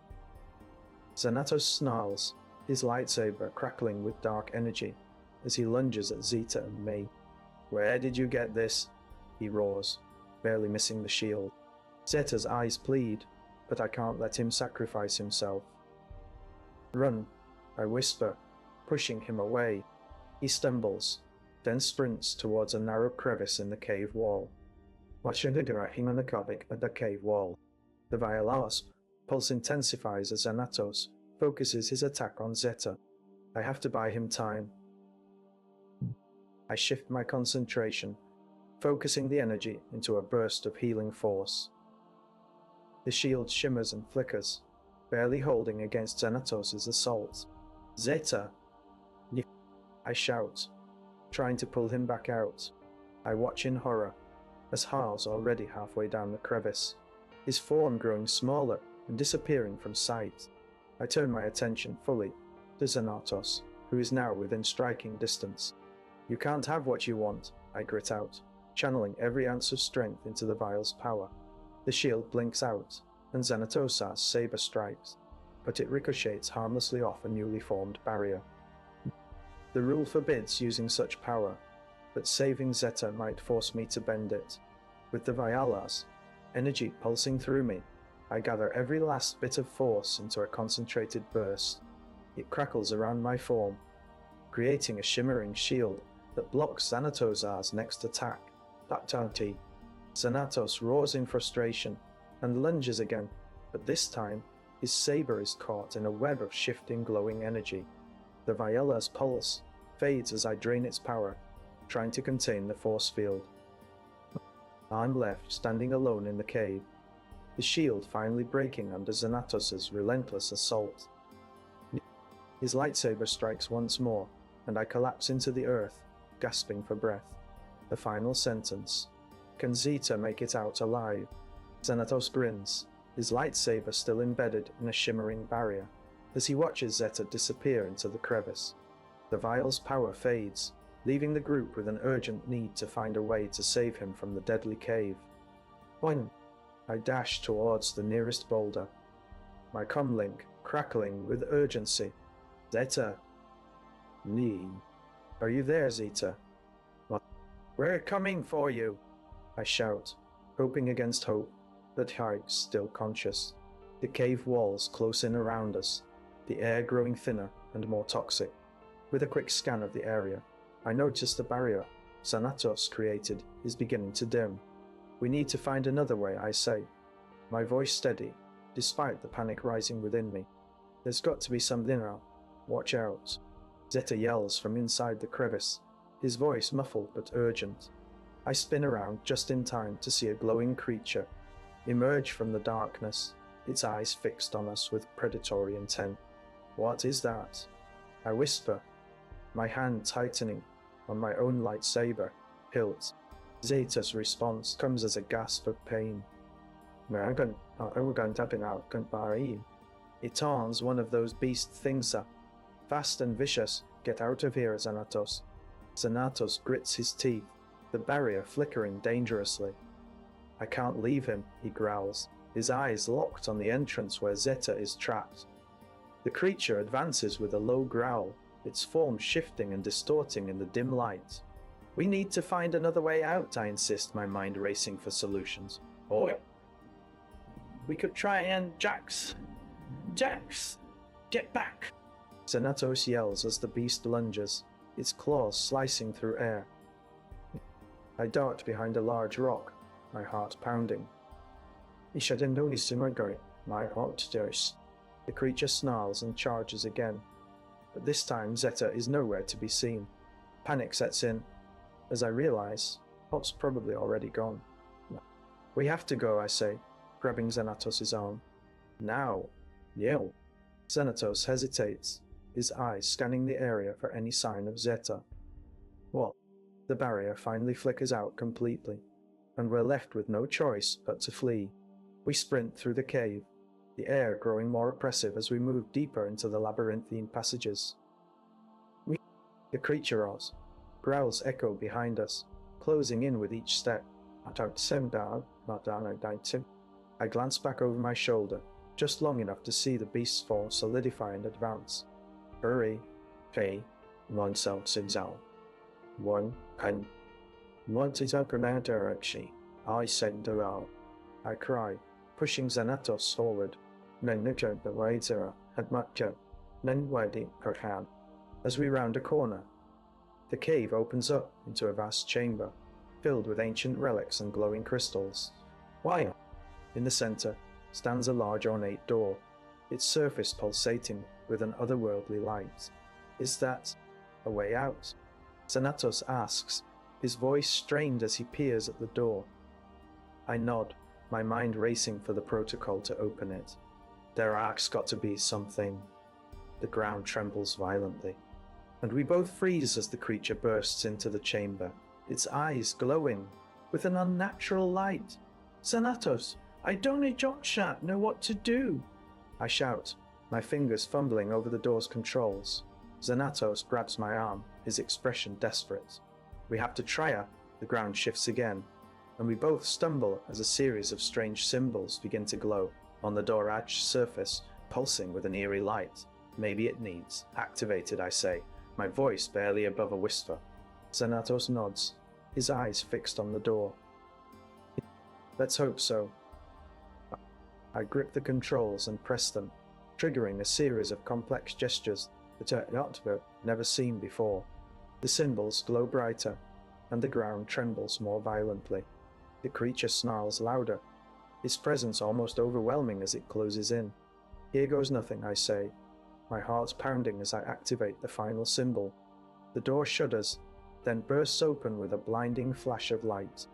Xanatos snarls, his lightsaber crackling with dark energy as he lunges at Zeta and me. "Where did you get this?" he roars, barely missing the shield. Zeta's eyes plead, but I can't let him sacrifice himself. "Run," I whisper, pushing him away. He stumbles, then sprints towards a narrow crevice in the cave wall. Watching the direction on the comic at the cave wall. The vial's pulse intensifies as Xanatos focuses his attack on Zeta. I have to buy him time. I shift my concentration, focusing the energy into a burst of healing force. The shield shimmers and flickers, barely holding against Xanatos' assault. "Zeta!" I shout, trying to pull him back out. I watch in horror, as Harl's already halfway down the crevice, his form growing smaller and disappearing from sight. I turn my attention fully to Xanatos, who is now within striking distance. "You can't have what you want," I grit out, channeling every ounce of strength into the vial's power. The shield blinks out, and Xanatos' saber strikes, but it ricochets harmlessly off a newly formed barrier. The rule forbids using such power, but saving Zeta might force me to bend it. With the vial's energy pulsing through me, I gather every last bit of force into a concentrated burst. It crackles around my form, creating a shimmering shield that blocks Xanatos' next attack. "That Xanatos roars in frustration and lunges again, but this time his saber is caught in a web of shifting glowing energy. The vial's pulse fades as I drain its power, trying to contain the force field. I'm left standing alone in the cave, the shield finally breaking under Xanatos' relentless assault. His lightsaber strikes once more, and I collapse into the earth, gasping for breath. The final sentence. Can Zeta make it out alive? Xanatos grins, his lightsaber still embedded in a shimmering barrier, as he watches Zeta disappear into the crevice. The vial's power fades, leaving the group with an urgent need to find a way to save him from the deadly cave. When I dash towards the nearest boulder, my comlink crackling with urgency. Zeta. Nee. Are you there, Zeta? What? We're coming for you, I shout, hoping against hope that Haig's still conscious. The cave walls close in around us, the air growing thinner and more toxic. With a quick scan of the area, I notice the barrier Xanatos created is beginning to dim. We need to find another way, I say, my voice steady, despite the panic rising within me. There's got to be something now. Watch out. Zeta yells from inside the crevice, his voice muffled but urgent. I spin around just in time to see a glowing creature emerge from the darkness, its eyes fixed on us with predatory intent. What is that? I whisper, my hand tightening on my own lightsaber hilt. Zeta's response comes as a gasp of pain. It taunts one of those beast things, fast and vicious. Get out of here, Xanatos. Xanatos grits his teeth, the barrier flickering dangerously. I can't leave him, he growls, his eyes locked on the entrance where Zeta is trapped. The creature advances with a low growl, its form shifting and distorting in the dim light. We need to find another way out, I insist, my mind racing for solutions. Oh, we could try and Jax, get back! Xanatos yells as the beast lunges, its claws slicing through air. I dart behind a large rock, my heart pounding. My heart dose. The creature snarls and charges again, but this time Zeta is nowhere to be seen. Panic sets in, as I realize Hot's probably already gone. We have to go, I say, grabbing Xanatos' arm. Now. Yell. Xanatos hesitates, his eyes scanning the area for any sign of Zeta. What? The barrier finally flickers out completely, and we're left with no choice but to flee. We sprint through the cave, the air growing more oppressive as we move deeper into the labyrinthine passages. The treacherous. Growls echo behind us, closing in with each step. I glance back over my shoulder, just long enough to see the beast's form solidify and advance. Hurry, Fei, non-self Sinzao. One, and once it's up in that direction, I send her out. I cry, pushing Xanatos forward. Then look at the waiter at Matcha, then waiting her hand. As we round a corner, the cave opens up into a vast chamber, filled with ancient relics and glowing crystals. Why? In the center stands a large ornate door, its surface pulsating with an otherworldly light. Is that a way out? Xanatos asks, his voice strained as he peers at the door. I nod, my mind racing for the protocol to open it. There's got to be something. The ground trembles violently, and we both freeze as the creature bursts into the chamber, its eyes glowing with an unnatural light. Xanatos, I don't know what to do. I shout, my fingers fumbling over the door's controls. Xanatos grabs my arm, his expression desperate. We have to try her. The ground shifts again, and we both stumble as a series of strange symbols begin to glow on the door edge surface, pulsing with an eerie light. Maybe it needs activated, I say, my voice barely above a whisper. Xanatos nods, his eyes fixed on the door. Let's hope so. I grip the controls and press them, triggering a series of complex gestures that I've never seen before. The symbols glow brighter, and the ground trembles more violently. The creature snarls louder, its presence almost overwhelming as it closes in. Here goes nothing, I say, my heart pounding as I activate the final symbol. The door shudders, then bursts open with a blinding flash of light.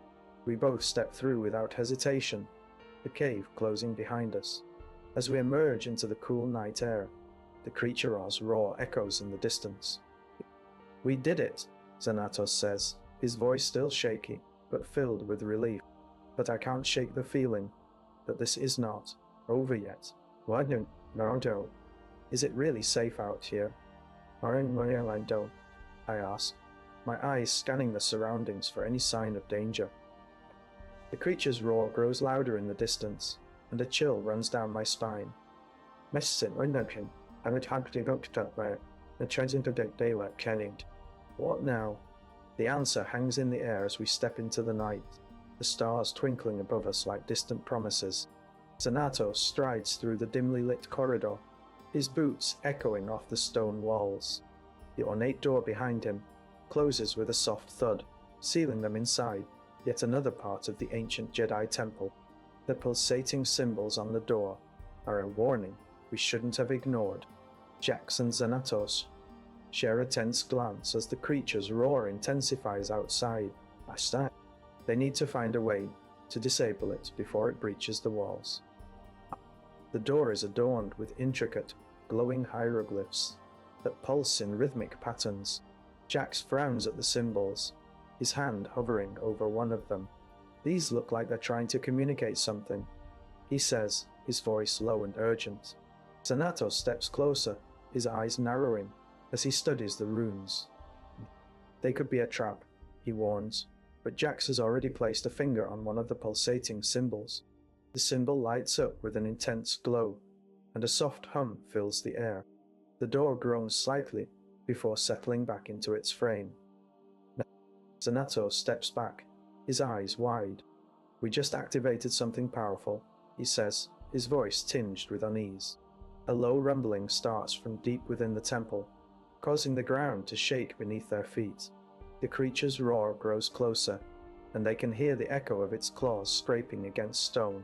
We both step through without hesitation, the cave closing behind us. As we emerge into the cool night air, the creature's roar echoes in the distance. We did it, Xanatos says, his voice still shaky, but filled with relief. But I can't shake the feeling that this is not over yet. Why don't Naruto? Is it really safe out here? I ask, my eyes scanning the surroundings for any sign of danger. The creature's roar grows louder in the distance, and a chill runs down my spine. What now? The answer hangs in the air as we step into the night, the stars twinkling above us like distant promises. Xanatos strides through the dimly lit corridor, his boots echoing off the stone walls. The ornate door behind him closes with a soft thud, sealing them inside yet another part of the ancient Jedi temple. The pulsating symbols on the door are a warning we shouldn't have ignored. Jax and Xanatos share a tense glance as the creature's roar intensifies outside. They need to find a way to disable it before it breaches the walls. The door is adorned with intricate, glowing hieroglyphs that pulse in rhythmic patterns. Jax frowns at the symbols, his hand hovering over one of them. These look like they're trying to communicate something, he says, his voice low and urgent. Xanatos steps closer, his eyes narrowing as he studies the runes. They could be a trap, he warns, but Jax has already placed a finger on one of the pulsating symbols. The symbol lights up with an intense glow, and a soft hum fills the air. The door groans slightly before settling back into its frame. Xanatos steps back, his eyes wide. We just activated something powerful, he says, his voice tinged with unease. A low rumbling starts from deep within the temple, causing the ground to shake beneath their feet. The creature's roar grows closer, and they can hear the echo of its claws scraping against stone.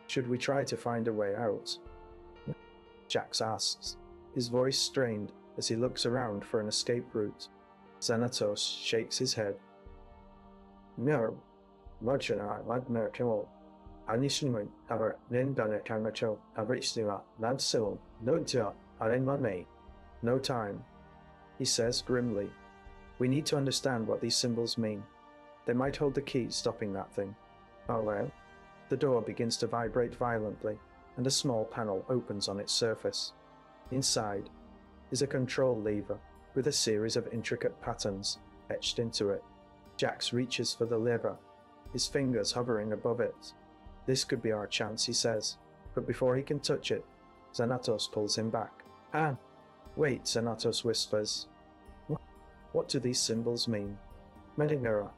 Should we try to find a way out? Jax asks, his voice strained as he looks around for an escape route. Xanatos shakes his head. No, Marchana, Ladmerkel. Anishman, our Nindana Kamacho, Avrishima, Ladsil, Nodja, Arenmame. No time, he says grimly. We need to understand what these symbols mean. They might hold the key stopping that thing. Oh well. The door begins to vibrate violently, and a small panel opens on its surface. Inside is a control lever with a series of intricate patterns etched into it. Jax reaches for the lever, his fingers hovering above it. This could be our chance, he says, but before he can touch it, Xanatos pulls him back. Ah! Wait, Xanatos whispers. What do these symbols mean? Medingera.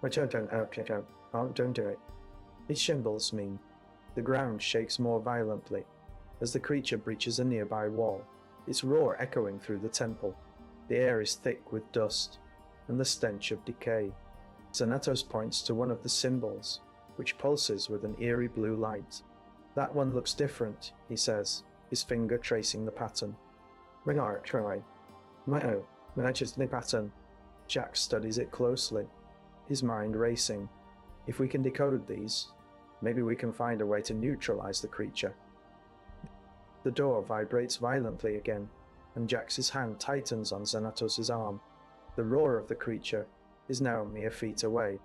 Don't do it. These symbols mean. The ground shakes more violently as the creature breaches a nearby wall, its roar echoing through the temple. The air is thick with dust and the stench of decay. Xanatos points to one of the symbols, which pulses with an eerie blue light. That one looks different, he says, his finger tracing the pattern. Try. Matches the pattern. Jax studies it closely, his mind racing. If we can decode these, maybe we can find a way to neutralize the creature. The door vibrates violently again, and Jax's hand tightens on Xanatos' arm. The roar of the creature is now mere feet away.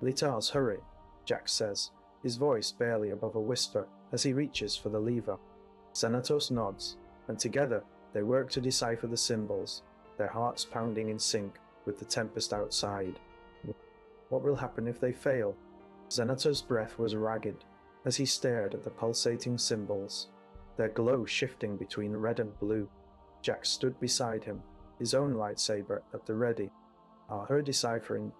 Litars, hurry, Jax says, his voice barely above a whisper as he reaches for the lever. Xanatos nods, and together they work to decipher the symbols, their hearts pounding in sync with the tempest outside. What will happen if they fail? Xanatos' breath was ragged as he stared at the pulsating symbols, their glow shifting between red and blue. Jax stood beside him, his own lightsaber at the ready. Her deciphering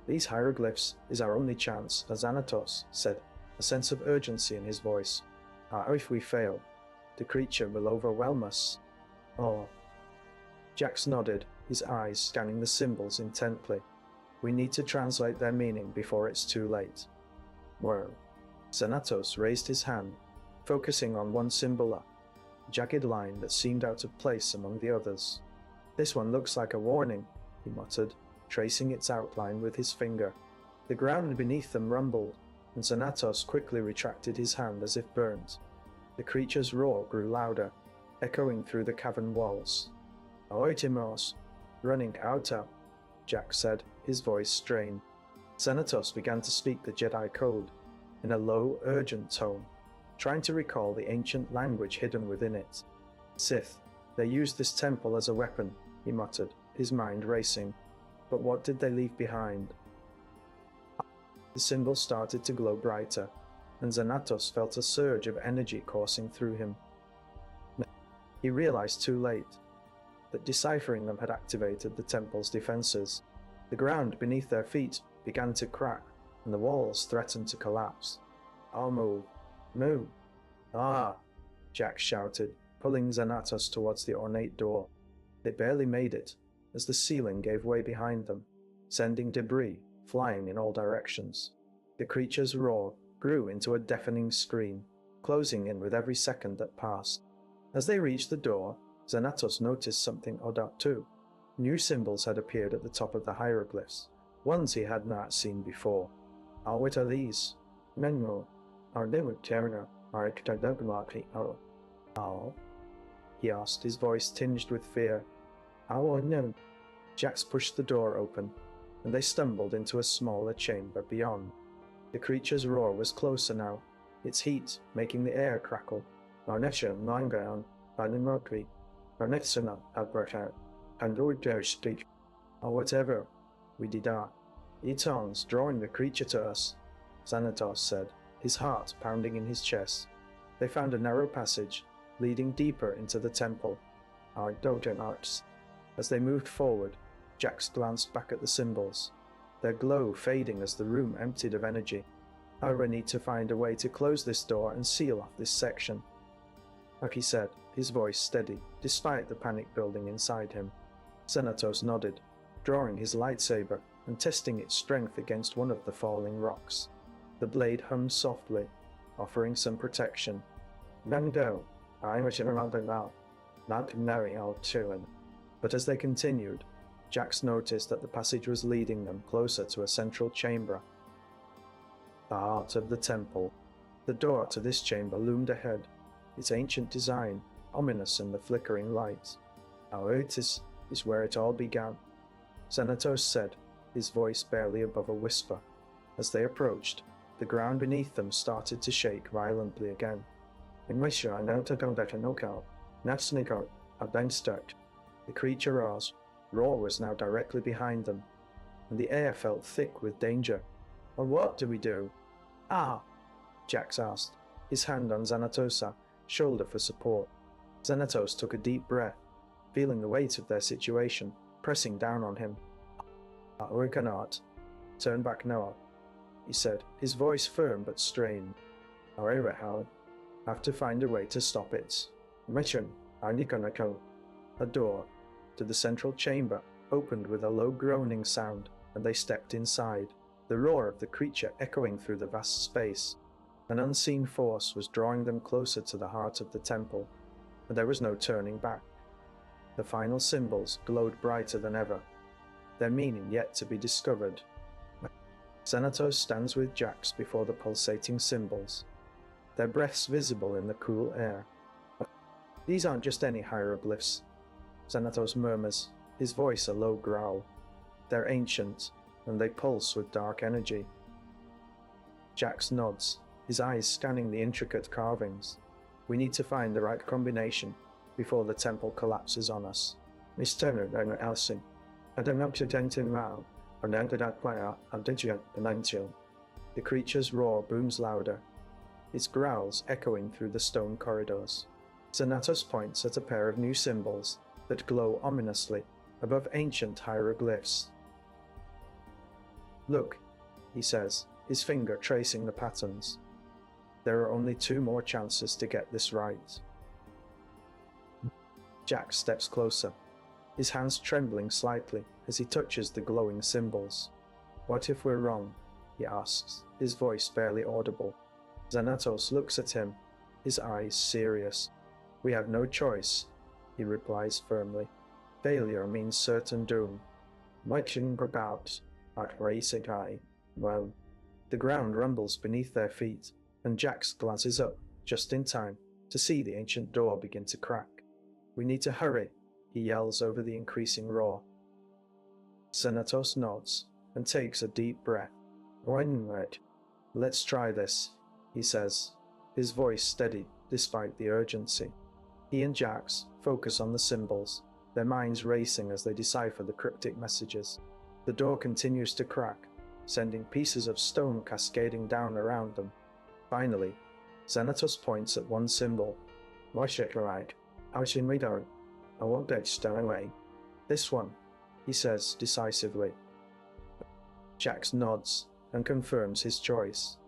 these hieroglyphs is our only chance, as Xanatos said, a sense of urgency in his voice. If we fail, the creature will overwhelm us. Oh. Jax nodded, his eyes scanning the symbols intently. We need to translate their meaning before it's too late. Well, Xanatos raised his hand, focusing on one symbol, a jagged line that seemed out of place among the others. This one looks like a warning, he muttered, tracing its outline with his finger. The ground beneath them rumbled, and Xanatos quickly retracted his hand as if burnt. The creature's roar grew louder, echoing through the cavern walls. Oitimos, running outa, Jax said, his voice strained. Xanatos began to speak the Jedi code, in a low, urgent tone, trying to recall the ancient language hidden within it. Sith, they used this temple as a weapon, he muttered, his mind racing. But what did they leave behind? The symbol started to glow brighter, and Xanatos felt a surge of energy coursing through him. He realized too late that deciphering them had activated the temple's defenses. The ground beneath their feet began to crack, and the walls threatened to collapse. I'll move. Move. Ah! Jax shouted, pulling Xanatos towards the ornate door. They barely made it, as the ceiling gave way behind them, sending debris flying in all directions. The creature's roar grew into a deafening scream, closing in with every second that passed. As they reached the door, Xanatos noticed something odd too. New symbols had appeared at the top of the hieroglyphs, ones he had not seen before. What are these? Menmo, are they with Terna, are Ktadagmaki, he asked, his voice tinged with fear. No. Jax pushed the door open, and they stumbled into a smaller chamber beyond. The creature's roar was closer now, its heat making the air crackle. Arnesha, Mangaon, Banimokri, Arnetsana, Alberta, and Orders speak, or whatever. We did not. Etons drawing the creature to us, Xanatos said, his heart pounding in his chest. They found a narrow passage, leading deeper into the temple. Our Dogen arts. As they moved forward, Jax glanced back at the symbols, their glow fading as the room emptied of energy. I will need to find a way to close this door and seal off this section, he said, his voice steady, despite the panic building inside him. Xanatos nodded, drawing his lightsaber and testing its strength against one of the falling rocks. The blade hummed softly, offering some protection. "No, I wish it around now. Not marry out too." But as they continued, Jax noticed that the passage was leading them closer to a central chamber, the heart of the temple. The door to this chamber loomed ahead, its ancient design ominous in the flickering light. "This is where it all began," Xanatos said, his voice barely above a whisper. As they approached, the ground beneath them started to shake violently again. "In wish I know to go that a knockout. Not sneak out, I've been stuck." The creature rose. Roar was now directly behind them, and the air felt thick with danger. "Well, what do we do?" "Ah!" Jax asked, his hand on Xanatos' shoulder for support. Xanatos took a deep breath, feeling the weight of their situation pressing down on him. "We cannot turn back now," he said, his voice firm but strained. "However, Howard, have to find a way to stop it. Mission, I'm gonna go." A door to the central chamber opened with a low groaning sound, and they stepped inside, the roar of the creature echoing through the vast space. An unseen force was drawing them closer to the heart of the temple, and there was no turning back. The final symbols glowed brighter than ever, their meaning yet to be discovered. Xanatos stands with Jax before the pulsating symbols, their breaths visible in the cool air. "These aren't just any hieroglyphs," Xanatos murmurs, his voice a low growl. "They're ancient, and they pulse with dark energy." Jax nods, his eyes scanning the intricate carvings. "We need to find the right combination before the temple collapses on us." "Miss Turner, I'm Elsie. I don't know to dent in now, or now to that player, I'll did you the 90. The creature's roar booms louder, its growls echoing through the stone corridors. Xanatos points at a pair of new symbols that glow ominously above ancient hieroglyphs. "Look," he says, his finger tracing the patterns. "There are only 2 more chances to get this right." Jax steps closer, his hands trembling slightly as he touches the glowing symbols. "What if we're wrong?" he asks, his voice barely audible. Xanatos looks at him, his eyes serious. "We have no choice," he replies firmly. "Failure means certain doom." "Watching about at race guy." Well, the ground rumbles beneath their feet, and Jax glances up just in time to see the ancient door begin to crack. "We need to hurry," he yells over the increasing roar. Xanatos nods and takes a deep breath. "Right. Let's try this," he says, his voice steady despite the urgency. He and Jax focus on the symbols, their minds racing as they decipher the cryptic messages. The door continues to crack, sending pieces of stone cascading down around them. Finally, Xanatos points at one symbol. "Watch it, right? How should we do? I won't let stay away." "This one," he says decisively. Jax nods and confirms his choice.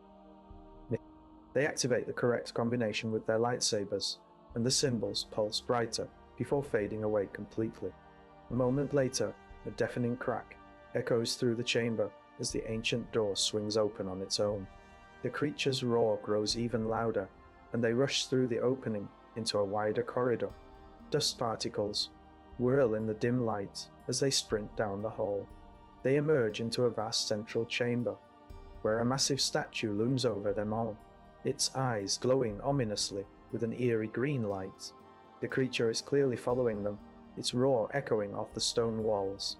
They activate the correct combination with their lightsabers, and the symbols pulse brighter before fading away completely. A moment later, a deafening crack echoes through the chamber as the ancient door swings open on its own. The creature's roar grows even louder, and they rush through the opening into a wider corridor. Dust particles whirl in the dim light as they sprint down the hall. They emerge into a vast central chamber, where a massive statue looms over them all, its eyes glowing ominously with an eerie green light. The creature is clearly following them, its roar echoing off the stone walls.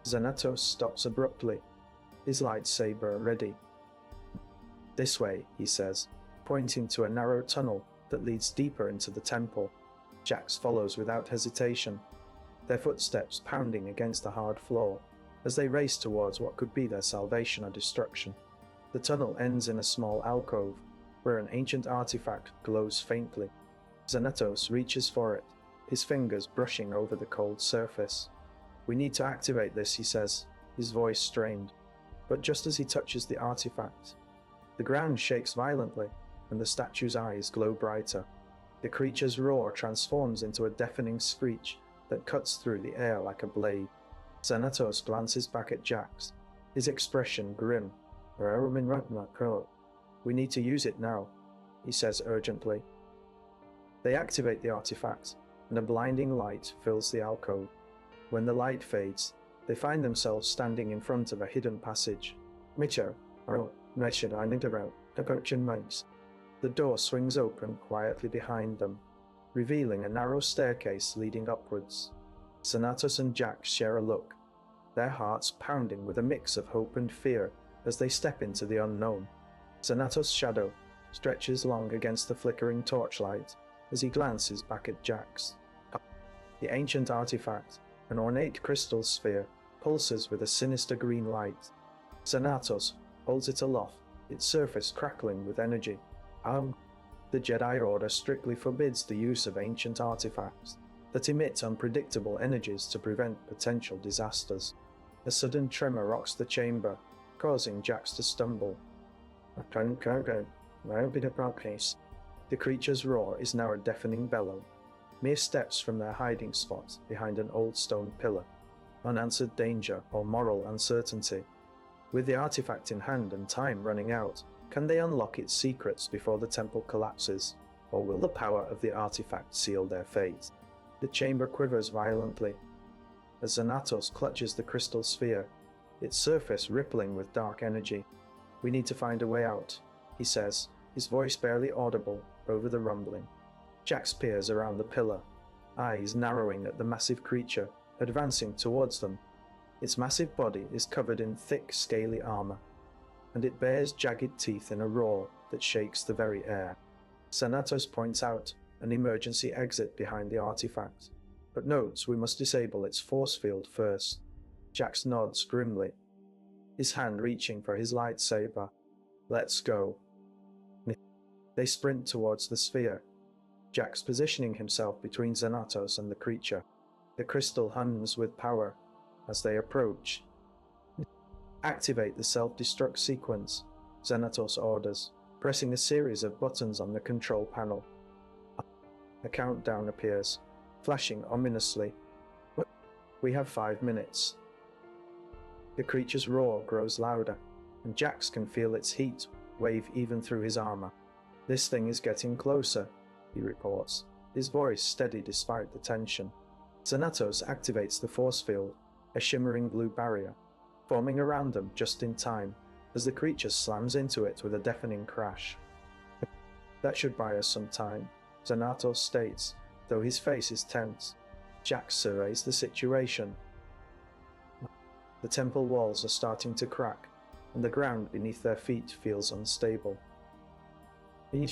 Xanatos stops abruptly, his lightsaber ready. "This way," he says, pointing to a narrow tunnel that leads deeper into the temple. Jax follows without hesitation, their footsteps pounding against the hard floor as they race towards what could be their salvation or destruction. The tunnel ends in a small alcove, where an ancient artifact glows faintly. Xanatos reaches for it, his fingers brushing over the cold surface. "We need to activate this," he says, his voice strained. But just as he touches the artifact, the ground shakes violently, and the statue's eyes glow brighter. The creature's roar transforms into a deafening screech that cuts through the air like a blade. Xanatos glances back at Jax, his expression grim. "We need to use it now," he says urgently. They activate the artifact, and a blinding light fills the alcove. When the light fades, they find themselves standing in front of a hidden passage. The door swings open quietly behind them, revealing a narrow staircase leading upwards. Xanatos and Jax share a look, their hearts pounding with a mix of hope and fear as they step into the unknown. Xanatos' shadow stretches long against the flickering torchlight as he glances back at Jax. The ancient artifact, an ornate crystal sphere, pulses with a sinister green light. Xanatos holds it aloft, its surface crackling with energy. The Jedi Order strictly forbids the use of ancient artifacts that emit unpredictable energies to prevent potential disasters. A sudden tremor rocks the chamber, causing Jax to stumble. The creature's roar is now a deafening bellow, mere steps from their hiding spot behind an old stone pillar. Unanswered danger or moral uncertainty. With the artifact in hand and time running out, can they unlock its secrets before the temple collapses, or will the power of the artifact seal their fate? The chamber quivers violently as Xanatos clutches the crystal sphere, its surface rippling with dark energy. "We need to find a way out," he says, his voice barely audible over the rumbling. Jax peers around the pillar, eyes narrowing at the massive creature advancing towards them. Its massive body is covered in thick, scaly armor, and it bears jagged teeth in a roar that shakes the very air. Xanatos points out an emergency exit behind the artifact, but notes we must disable its force field first. Jax nods grimly, his hand reaching for his lightsaber. "Let's go." They sprint towards the sphere, Jax positioning himself between Xanatos and the creature. The crystal hums with power as they approach. "Activate the self-destruct sequence," Xanatos orders, pressing a series of buttons on the control panel. A countdown appears, flashing ominously. "We have 5 minutes." The creature's roar grows louder, and Jax can feel its heat wave even through his armor. "This thing is getting closer," he reports, his voice steady despite the tension. Xanatos activates the force field, a shimmering blue barrier, forming around them just in time as the creature slams into it with a deafening crash. "That should buy us some time," Xanatos states, though his face is tense. Jax surveys the situation. The temple walls are starting to crack, and the ground beneath their feet feels unstable. "We need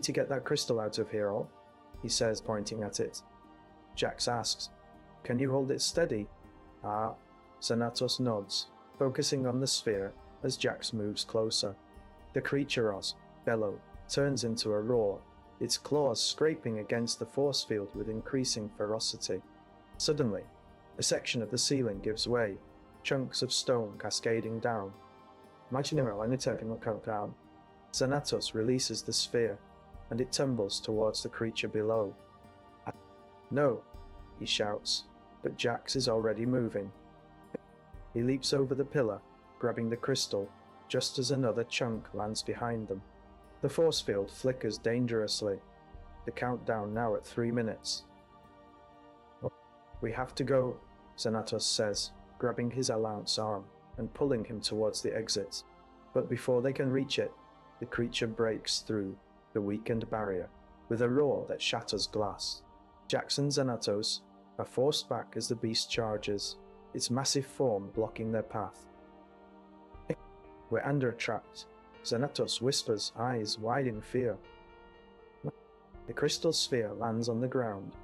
to get that crystal out of here, he says, pointing at it. Jax asks, "Can you hold it steady?" Xanatos nods, focusing on the sphere as Jax moves closer. The treacherous bellow turns into a roar, its claws scraping against the force field with increasing ferocity. Suddenly, a section of the ceiling gives way, chunks of stone cascading down. Xanatos releases the sphere, and it tumbles towards the creature below. "No," he shouts, but Jax is already moving. He leaps over the pillar, grabbing the crystal, just as another chunk lands behind them. The force field flickers dangerously, the countdown now at 3 minutes. "We have to go," Xanatos says, grabbing his allowance arm and pulling him towards the exit. But before they can reach it, the creature breaks through the weakened barrier with a roar that shatters glass. Jax and Xanatos are forced back as the beast charges, its massive form blocking their path. "We're under-trapped," Xanatos whispers, eyes wide in fear. The crystal sphere lands on the ground,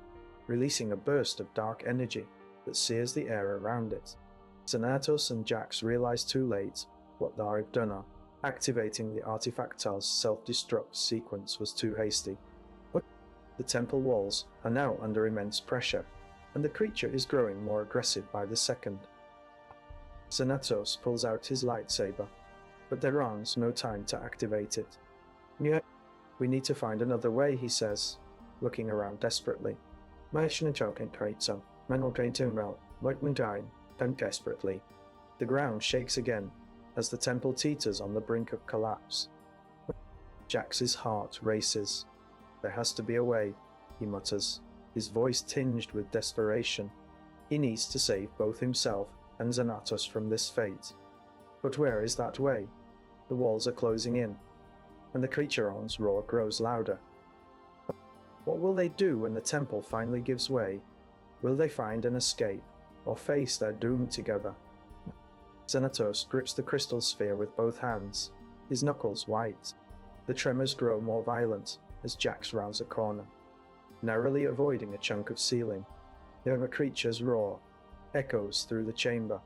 releasing a burst of dark energy that sears the air around it. Xanatos and Jax realize too late what they've done. Activating the artifactar's self-destruct sequence was too hasty. The temple walls are now under immense pressure, and the creature is growing more aggressive by the second. Xanatos pulls out his lightsaber, but there is no time to activate it. "We need to find another way," he says, looking around desperately. Desperately. The ground shakes again as the temple teeters on the brink of collapse. Jax's heart races. There has to be a way, he mutters, his voice tinged with desperation. He needs to save both himself and Xanatos from this fate. But where is that way? The walls are closing in, and the Treacherons' roar grows louder. What will they do when the temple finally gives way? Will they find an escape, or face their doom together? Xanatos grips the crystal sphere with both hands, his knuckles white. The tremors grow more violent as Jax rounds a corner, narrowly avoiding a chunk of ceiling. The other creature's roar echoes through the chamber.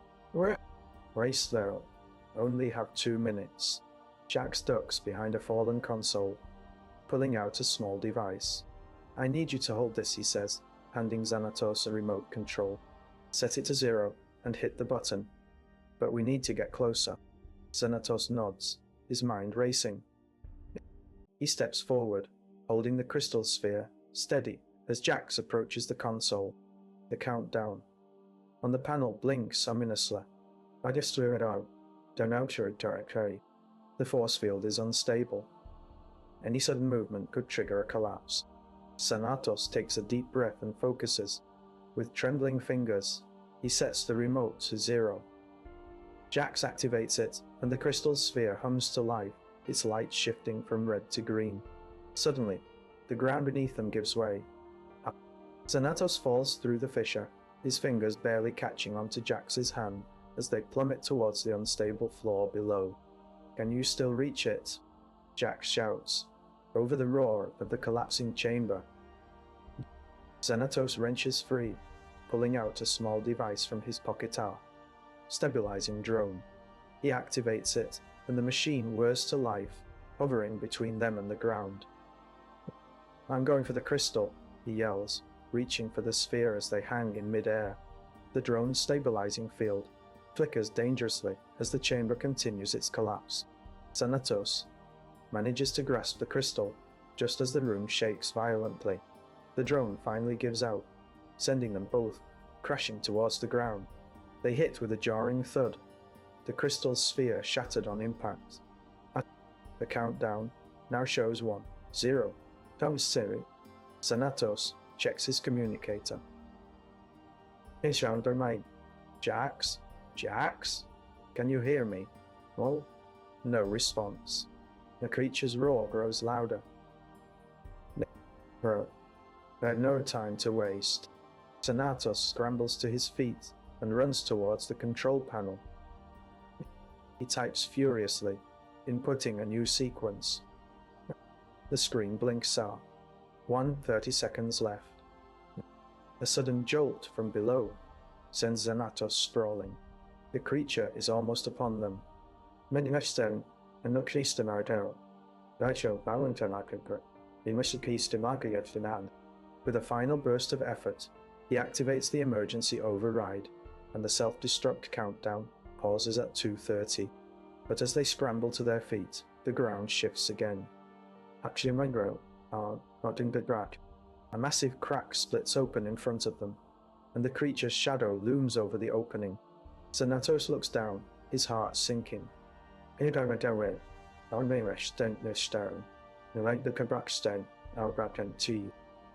Race there. Only have 2 minutes. Jax ducks behind a fallen console, pulling out a small device. I need you to hold this, he says, handing Xanatos a remote control. Set it to 0 and hit the button. But we need to get closer. Xanatos nods, his mind racing. He steps forward, holding the crystal sphere steady as Jax approaches the console. The countdown on the panel blinks ominously. I just threw it out. Don't alter it directly. The force field is unstable. Any sudden movement could trigger a collapse. Xanatos takes a deep breath and focuses. With trembling fingers, he sets the remote to 0. Jax activates it, and the crystal sphere hums to life, its light shifting from red to green. Suddenly, the ground beneath them gives way. Xanatos falls through the fissure, his fingers barely catching onto Jax's hand as they plummet towards the unstable floor below. Can you still reach it? Jax shouts, over the roar of the collapsing chamber. Xanatos wrenches free, pulling out a small device from his pocket. Stabilizing drone. He activates it, and the machine whirs to life, hovering between them and the ground. I'm going for the crystal, he yells, reaching for the sphere as they hang in mid-air. The drone's stabilizing field flickers dangerously as the chamber continues its collapse. Xanatos manages to grasp the crystal just as the room shakes violently. The drone finally gives out, sending them both crashing towards the ground. They hit with a jarring thud, the crystal sphere shattered on impact. The countdown now shows 1, 0. Thomas Siri. Xanatos checks his communicator. It's under mine. Jax? Jax? Can you hear me? Oh, no response. The creature's roar grows louder. Bro, they had no time to waste. Xanatos scrambles to his feet and runs towards the control panel. He types furiously, inputting a new sequence. The screen blinks out. 30 seconds left. A sudden jolt from below sends Xanatos sprawling. The creature is almost upon them. Many Western and no Christen are there. Rachel Valentine Akagr. He must keys to market at the land. With a final burst of effort, he activates the emergency override, and the self-destruct countdown pauses at 2:30. But as they scramble to their feet, the ground shifts again. Actually, my girl, not in the crack. A massive crack splits open in front of them, and the creature's shadow looms over the opening. Xanatos looks down, his heart sinking. I don't know I'll name a stone. You like the Kabrakstone, I'll wrap in tea.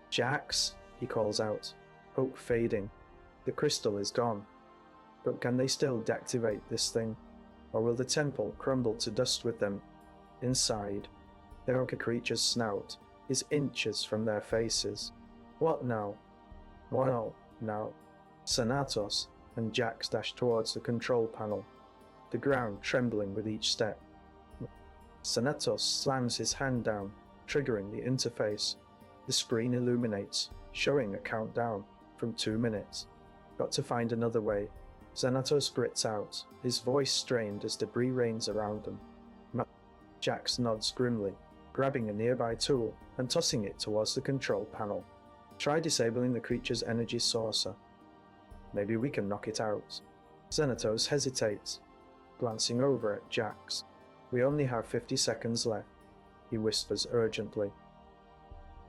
Jax, he calls out, hope fading. The crystal is gone. But can they still deactivate this thing? Or will the temple crumble to dust with them? Inside, the Orca creature's snout is inches from their faces. What now? Well, now. Xanatos and Jax dash towards the control panel, the ground trembling with each step. Xanatos slams his hand down, triggering the interface. The screen illuminates, showing a countdown from 2 minutes. Got to find another way. Xanatos grits out, his voice strained as debris rains around them. Jax nods grimly, grabbing a nearby tool and tossing it towards the control panel. Try disabling the creature's energy saucer. Maybe we can knock it out. Xanatos hesitates, glancing over at Jax. We only have 50 seconds left, he whispers urgently.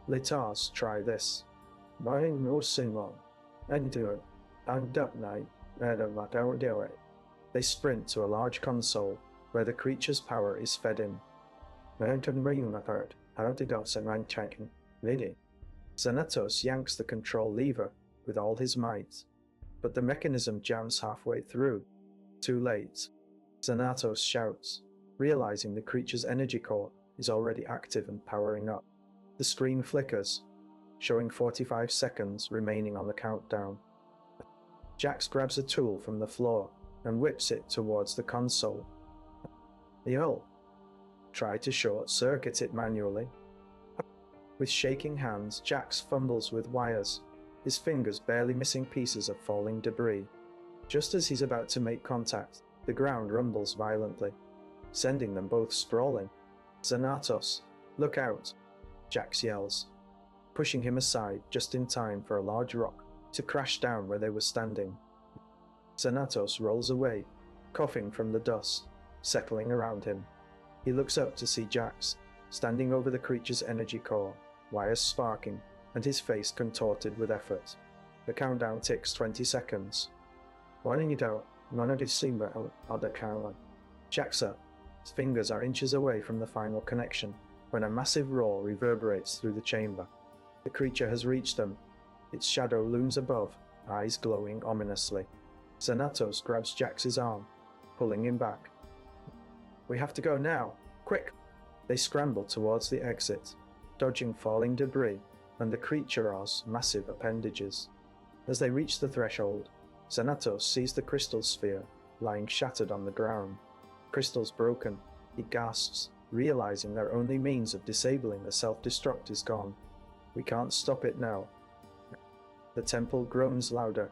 Let's try this. Mine no Simon. And do it. I'm Duck Knight. I don't do it. They sprint to a large console where the creature's power is fed in. Mountain ring third. Xanatos and Ranchakin. Lady. Xanatos yanks the control lever with all his might, but the mechanism jams halfway through. Too late. Xanatos shouts, realizing the creature's energy core is already active and powering up. The screen flickers, showing 45 seconds remaining on the countdown. Jax grabs a tool from the floor and whips it towards the console. You'll try to short-circuit it manually. With shaking hands, Jax fumbles with wires, his fingers barely missing pieces of falling debris. Just as he's about to make contact, the ground rumbles violently, sending them both sprawling. Xanatos, look out, Jax yells, pushing him aside just in time for a large rock to crash down where they were standing. Xanatos rolls away, coughing from the dust, settling around him. He looks up to see Jax, standing over the creature's energy core, wires sparking, and his face contorted with effort. The countdown ticks 20 seconds. Warning it out, none of this seem out the countdown. Jax up. His fingers are inches away from the final connection when a massive roar reverberates through the chamber. The creature has reached them. Its shadow looms above, eyes glowing ominously. Xanatos grabs Jax's arm, pulling him back. We have to go now, quick! They scramble towards the exit, dodging falling debris and the creature's massive appendages. As they reach the threshold, Xanatos sees the crystal sphere lying shattered on the ground. Crystal's broken, he gasps, realizing their only means of disabling the self-destruct is gone. We can't stop it now. The temple groans louder,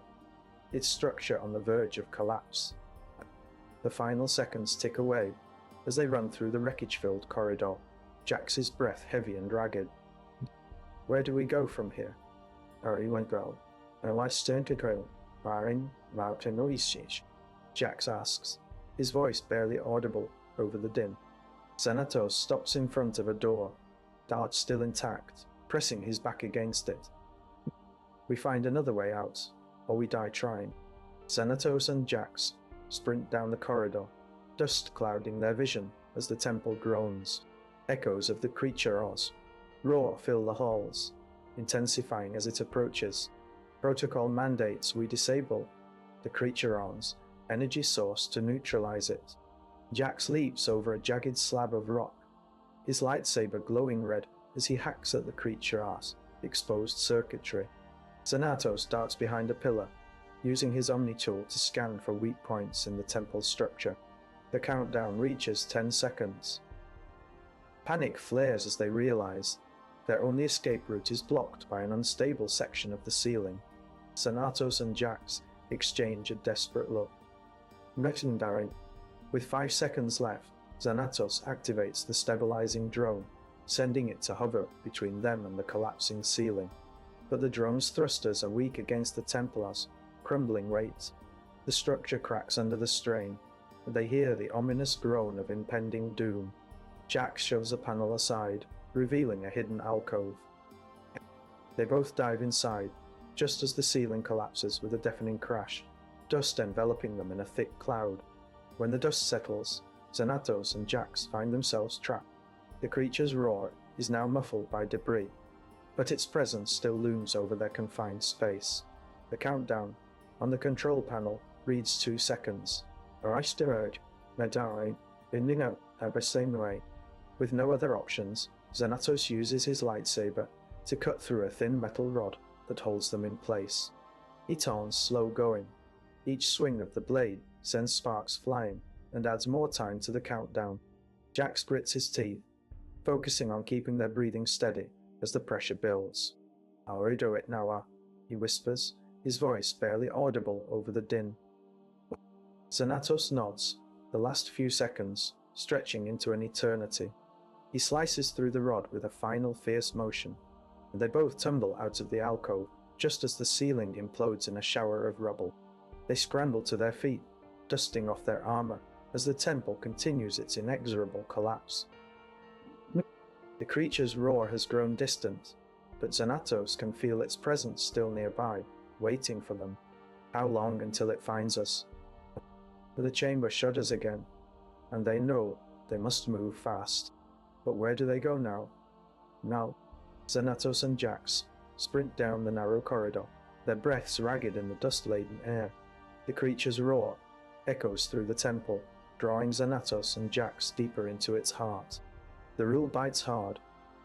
its structure on the verge of collapse. The final seconds tick away as they run through the wreckage-filled corridor, Jax's breath heavy and ragged. Where do we go from here? Ari went well. And I turned to trail, Marin Martinoisic, Jax asks, his voice barely audible over the din. Xanatos stops in front of a door, dart still intact, pressing his back against it. We find another way out, or we die trying. Xanatos and Jax sprint down the corridor, dust clouding their vision as the temple groans. Echoes of the treacherous roar fill the halls, intensifying as it approaches. Protocol mandates we disable the treacherous energy source to neutralize it. Jax leaps over a jagged slab of rock, his lightsaber glowing red as he hacks at the treacherous exposed circuitry. Xanatos darts behind a pillar, using his omni-tool to scan for weak points in the temple's structure. The countdown reaches 10 seconds. Panic flares as they realize their only escape route is blocked by an unstable section of the ceiling. Xanatos and Jax exchange a desperate look. Legendary. With 5 seconds left, Xanatos activates the stabilizing drone, sending it to hover between them and the collapsing ceiling. But the drone's thrusters are weak against the Templar's crumbling weight. The structure cracks under the strain, and they hear the ominous groan of impending doom. Jax shoves a panel aside, revealing a hidden alcove. They both dive inside, just as the ceiling collapses with a deafening crash, dust enveloping them in a thick cloud. When the dust settles, Xanatos and Jax find themselves trapped. The creature's roar is now muffled by debris, but its presence still looms over their confined space. The countdown on the control panel reads 2 seconds. With no other options, Xanatos uses his lightsaber to cut through a thin metal rod that holds them in place. He turns slow going. Each swing of the blade sends sparks flying and adds more time to the countdown. Jax grits his teeth, focusing on keeping their breathing steady as the pressure builds. I'll do it now, he whispers, his voice barely audible over the din. Xanatos nods, the last few seconds stretching into an eternity. He slices through the rod with a final fierce motion, and they both tumble out of the alcove just as the ceiling implodes in a shower of rubble. They scramble to their feet, dusting off their armor as the temple continues its inexorable collapse. The creature's roar has grown distant, but Xanatos can feel its presence still nearby, waiting for them. How long until it finds us? But the chamber shudders again, and they know they must move fast. But where do they go now? Now, Xanatos and Jax sprint down the narrow corridor, their breaths ragged in the dust-laden air. The creature's roar echoes through the temple, drawing Xanatos and Jax deeper into its heart. The rule bites hard.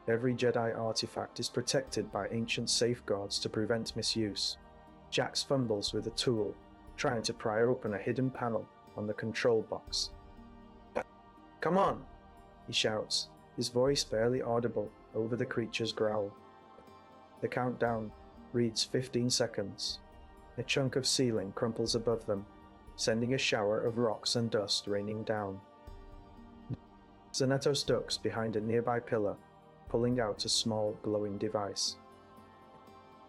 Every Jedi artifact is protected by ancient safeguards to prevent misuse. Jax fumbles with a tool, trying to pry open a hidden panel on the control box. "Come on!" he shouts, his voice barely audible over the creature's growl. The countdown reads 15 seconds. A chunk of ceiling crumples above them, sending a shower of rocks and dust raining down. Xanatos ducks behind a nearby pillar, pulling out a small, glowing device.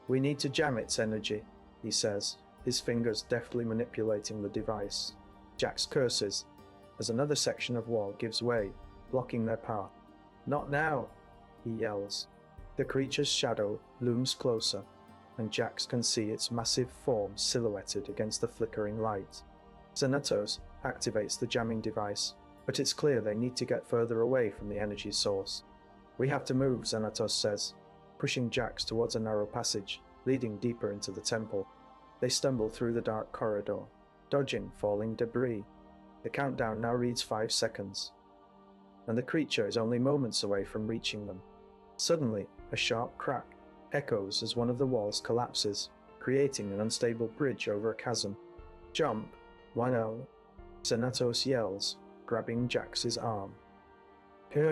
"We need to jam its energy," he says, his fingers deftly manipulating the device. Jax curses as another section of wall gives way, blocking their path. "Not now!" he yells. The creature's shadow looms closer, and Jax can see its massive form silhouetted against the flickering light. Xanatos activates the jamming device, but it's clear they need to get further away from the energy source. "We have to move," Xanatos says, pushing Jax towards a narrow passage, leading deeper into the temple. They stumble through the dark corridor, dodging falling debris. The countdown now reads 5 seconds, and the creature is only moments away from reaching them. Suddenly, a sharp crack echoes as one of the walls collapses, creating an unstable bridge over a chasm. "Jump! Why no?" Xanatos yells, grabbing Jax's arm. They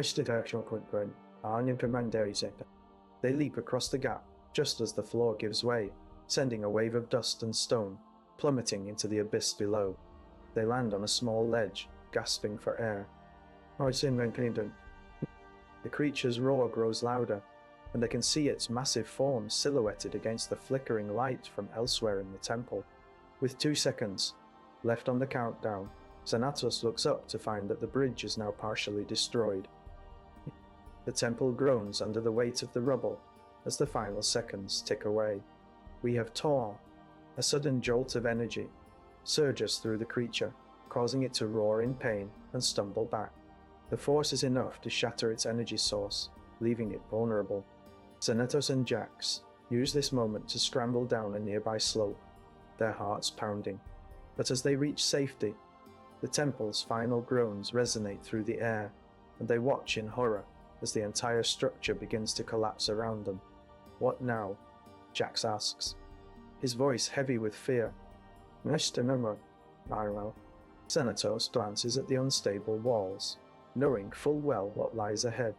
leap across the gap just as the floor gives way, sending a wave of dust and stone plummeting into the abyss below. They land on a small ledge, gasping for air. The creature's roar grows louder, and they can see its massive form silhouetted against the flickering light from elsewhere in the temple. With 2 seconds left on the countdown, Xanatos looks up to find that the bridge is now partially destroyed. The temple groans under the weight of the rubble as the final seconds tick away. "We have torn." A sudden jolt of energy surges through the creature, causing it to roar in pain and stumble back. The force is enough to shatter its energy source, leaving it vulnerable. Xanatos and Jax use this moment to scramble down a nearby slope, their hearts pounding. But as they reach safety, the temple's final groans resonate through the air, and they watch in horror as the entire structure begins to collapse around them. "What now?" Jax asks, his voice heavy with fear. Xanatos glances at the unstable walls, knowing full well what lies ahead.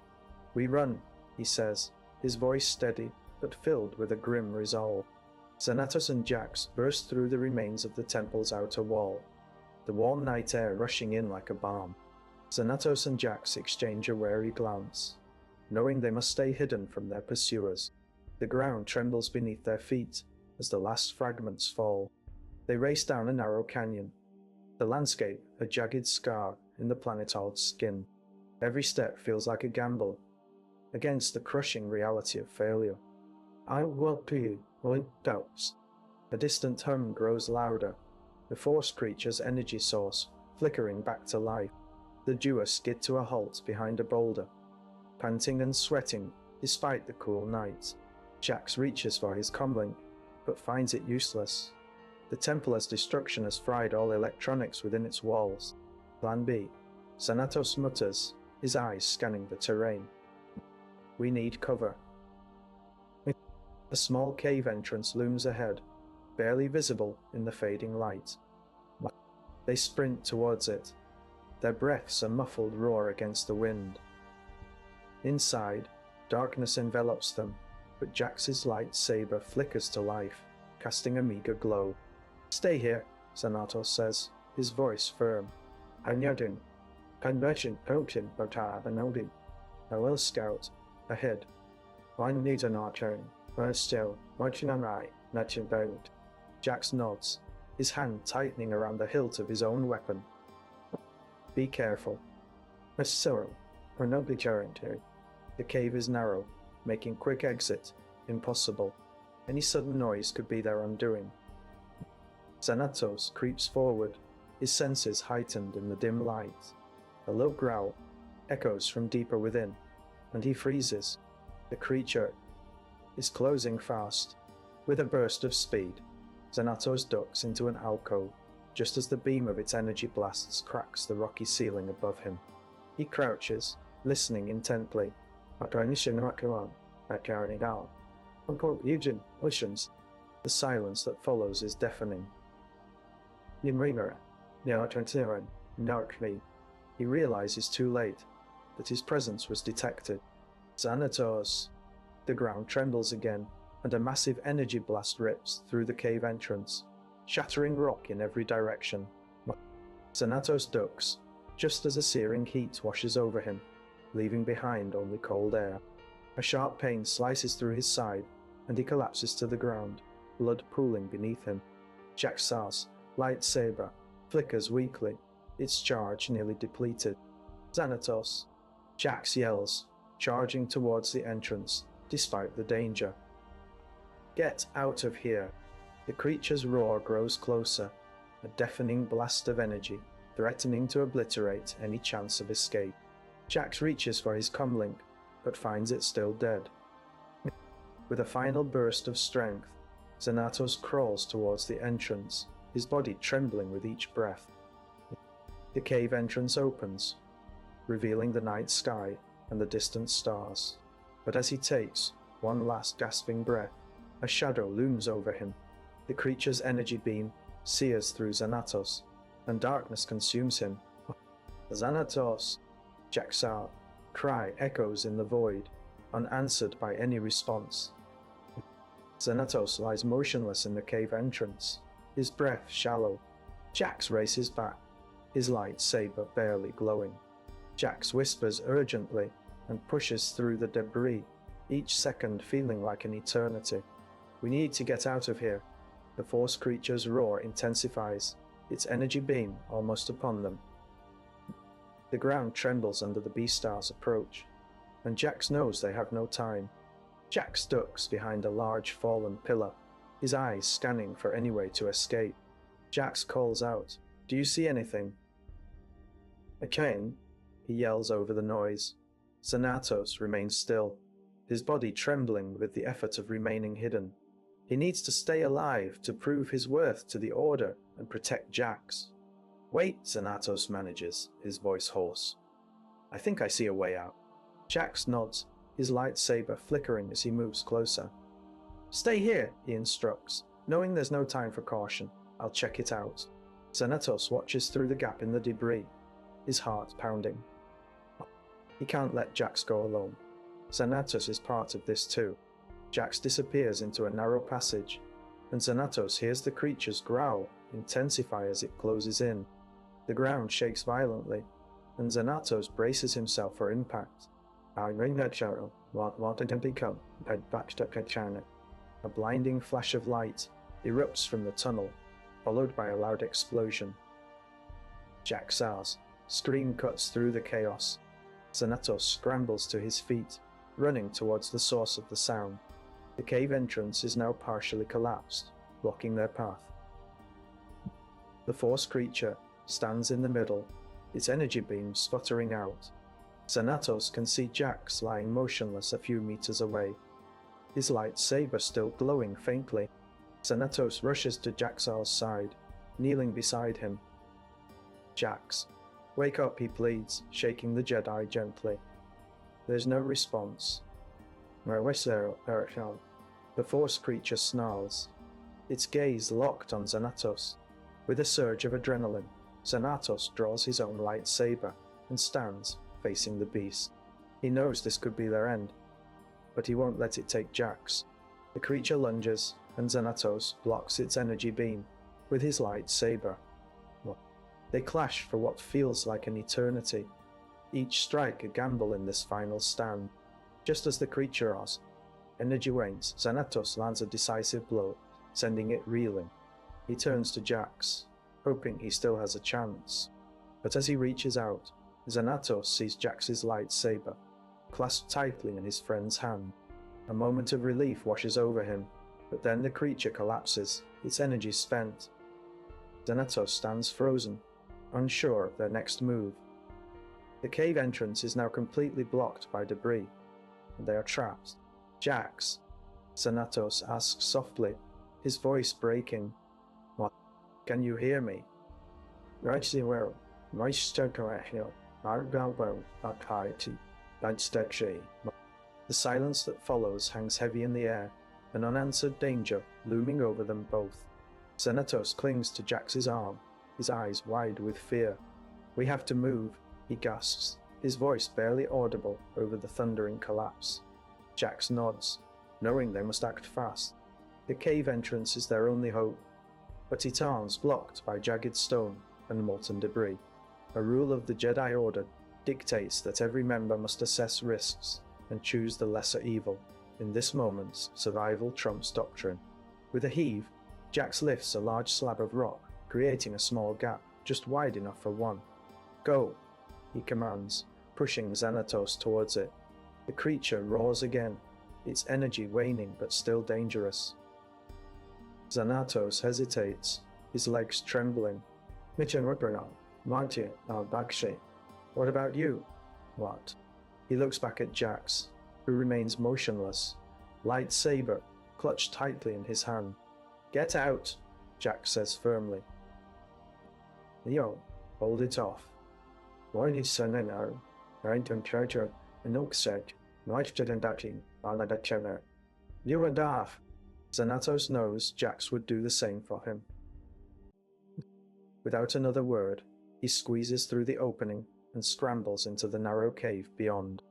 "We run," he says, his voice steady but filled with a grim resolve. Xanatos and Jax burst through the remains of the temple's outer wall, the warm night air rushing in like a balm. Xanatos and Jax exchange a wary glance, knowing they must stay hidden from their pursuers. The ground trembles beneath their feet as the last fragments fall. They race down a narrow canyon, the landscape a jagged scar in the planetoid's skin. Every step feels like a gamble, against the crushing reality of failure. "I will be with doubts." A distant hum grows louder, the force creature's energy source flickering back to life. The duo skid to a halt behind a boulder, panting and sweating despite the cool night. Jax reaches for his comlink, but finds it useless. The Templar's destruction has fried all electronics within its walls. Plan B. Xanatos mutters, his eyes scanning the terrain. "We need cover." A small cave entrance looms ahead, barely visible in the fading light. They sprint towards it, their breaths a muffled roar against the wind. Inside, darkness envelops them, but Jax's lightsaber flickers to life, casting a meager glow. "Stay here," Xanatos says, his voice firm. "Anyodin. Conversion potion bota benodin. I will scout. Ahead. One needs an archer. First still, watching on right, not your boat." Jax nods, his hand tightening around the hilt of his own weapon. "Be careful." "Miss Cyril, we're not be guaranteed." The cave is narrow, making quick exit impossible. Any sudden noise could be their undoing. Xanatos creeps forward, his senses heightened in the dim light. A low growl echoes from deeper within, and he freezes. The creature is closing fast. With a burst of speed, Xanatos ducks into an alcove just as the beam of its energy blasts cracks the rocky ceiling above him. He crouches, listening intently. The silence that follows is deafening. He realizes too late that his presence was detected. Xanatos! The ground trembles again, and a massive energy blast rips through the cave entrance, shattering rock in every direction. Xanatos ducks, just as a searing heat washes over him, leaving behind only cold air. A sharp pain slices through his side, and he collapses to the ground, blood pooling beneath him. Jaxar's lightsaber flickers weakly, its charge nearly depleted. Xanatos! Jax yells, charging towards the entrance, despite the danger. Get out of here! The creature's roar grows closer, a deafening blast of energy, threatening to obliterate any chance of escape. Jax reaches for his comlink, but finds it still dead. With a final burst of strength, Xanatos crawls towards the entrance, his body trembling with each breath. The cave entrance opens, revealing the night sky and the distant stars. But as he takes one last gasping breath, a shadow looms over him. The creature's energy beam sears through Xanatos, and darkness consumes him. Xanatos! Jaxar cry echoes in the void, unanswered by any response. Xanatos lies motionless in the cave entrance, his breath shallow. Jax races back, his lightsaber barely glowing. Jax whispers urgently and pushes through the debris, each second feeling like an eternity. We need to get out of here. The Force creature's roar intensifies, its energy beam almost upon them. The ground trembles under the Beastar's approach, and Jax knows they have no time. Jax ducks behind a large fallen pillar, his eyes scanning for any way to escape. Jax calls out, "Do you see anything?" "Again," he yells over the noise. Xanatos remains still, his body trembling with the effort of remaining hidden. He needs to stay alive to prove his worth to the Order and protect Jax. "Wait," Xanatos manages, his voice hoarse. "I think I see a way out." Jax nods, his lightsaber flickering as he moves closer. "Stay here," he instructs, knowing there's no time for caution. "I'll check it out." Xanatos watches through the gap in the debris, his heart pounding. He can't let Jax go alone. Xanatos is part of this too. Jax disappears into a narrow passage, and Xanatos hears the creature's growl intensify as it closes in. The ground shakes violently, and Xanatos braces himself for impact. A blinding flash of light erupts from the tunnel, followed by a loud explosion. Jaxar's scream cuts through the chaos. Xanatos scrambles to his feet, running towards the source of the sound. The cave entrance is now partially collapsed, blocking their path. The Force creature stands in the middle, its energy beam sputtering out. Xanatos can see Jax lying motionless a few meters away, his lightsaber still glowing faintly. Xanatos rushes to Jaxar's side, kneeling beside him. "Jax, wake up," he pleads, shaking the Jedi gently. There's no response. The Force creature snarls, its gaze locked on Xanatos. With a surge of adrenaline, Xanatos draws his own lightsaber and stands, facing the beast. He knows this could be their end, but he won't let it take Jax. The creature lunges, and Xanatos blocks its energy beam with his lightsaber. They clash for what feels like an eternity, each strike a gamble in this final stand. Just as the creature's energy wanes, Xanatos lands a decisive blow, sending it reeling. He turns to Jax, hoping he still has a chance. But as he reaches out, Xanatos sees Jax's lightsaber, clasped tightly in his friend's hand. A moment of relief washes over him, but then the creature collapses, its energy spent. Xanatos stands frozen, unsure of their next move. The cave entrance is now completely blocked by debris, and they are trapped. Jax, Xanatos asks softly, his voice breaking. What? Can you hear me? The silence that follows hangs heavy in the air, an unanswered danger looming over them both. Xanatos clings to Jax's arm, his eyes wide with fear. We have to move, he gasps, his voice barely audible over the thundering collapse. Jax nods, knowing they must act fast. The cave entrance is their only hope, but Titan's blocked by jagged stone and molten debris. A rule of the Jedi Order dictates that every member must assess risks and choose the lesser evil. In this moment, survival trumps doctrine. With a heave, Jax lifts a large slab of rock, creating a small gap, just wide enough for one. Go, he commands, pushing Xanatos towards it. The creature roars again, its energy waning but still dangerous. Xanatos hesitates, his legs trembling. What about you? What? He looks back at Jax, who remains motionless, lightsaber clutched tightly in his hand. Get out, Jax says firmly. Yo, hold it off. Why is Sanena? I don't charge her an oak set. Nice to the ducking on the channel. You and off. Xanatos knows Jax would do the same for him. Without another word, he squeezes through the opening and scrambles into the narrow cave beyond.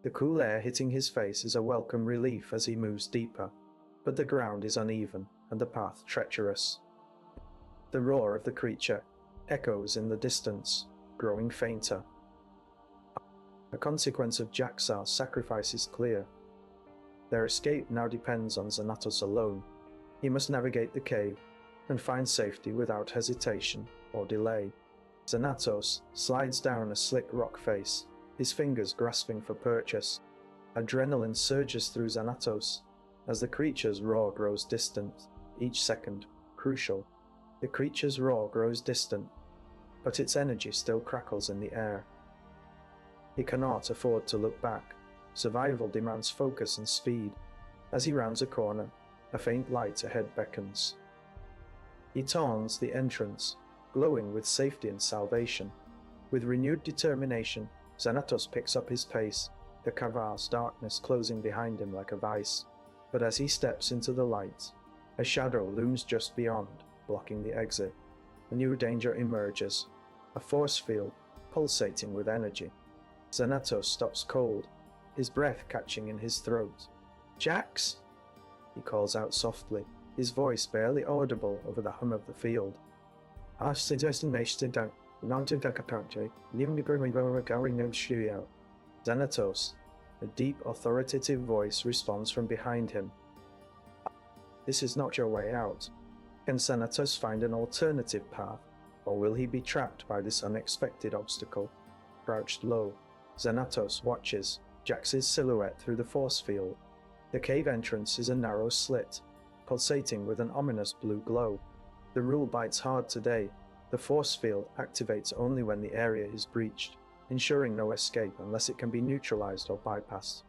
The cool air hitting his face is a welcome relief as he moves deeper, but the ground is uneven and the path treacherous. The roar of the creature echoes in the distance, growing fainter. The consequence of Jaxar's sacrifice is clear. Their escape now depends on Xanatos alone. He must navigate the cave and find safety without hesitation or delay. Xanatos slides down a slick rock face, his fingers grasping for purchase. Adrenaline surges through Xanatos as the creature's roar grows distant, each second crucial. The creature's roar grows distant, but its energy still crackles in the air. He cannot afford to look back. Survival demands focus and speed. As he rounds a corner, a faint light ahead beckons. He turns the entrance, glowing with safety and salvation. With renewed determination, Xanatos picks up his pace, the cavern's darkness closing behind him like a vice. But as he steps into the light, a shadow looms just beyond, blocking the exit. A new danger emerges, a force field pulsating with energy. Xanatos stops cold, his breath catching in his throat. Jax! He calls out softly, his voice barely audible over the hum of the field. Xanatos, a deep, authoritative voice responds from behind him. This is not your way out. Can Xanatos find an alternative path, or will he be trapped by this unexpected obstacle? Crouched low, Xanatos watches Jax's silhouette through the force field. The cave entrance is a narrow slit, pulsating with an ominous blue glow. The rule bites hard today. The force field activates only when the area is breached, ensuring no escape unless it can be neutralized or bypassed.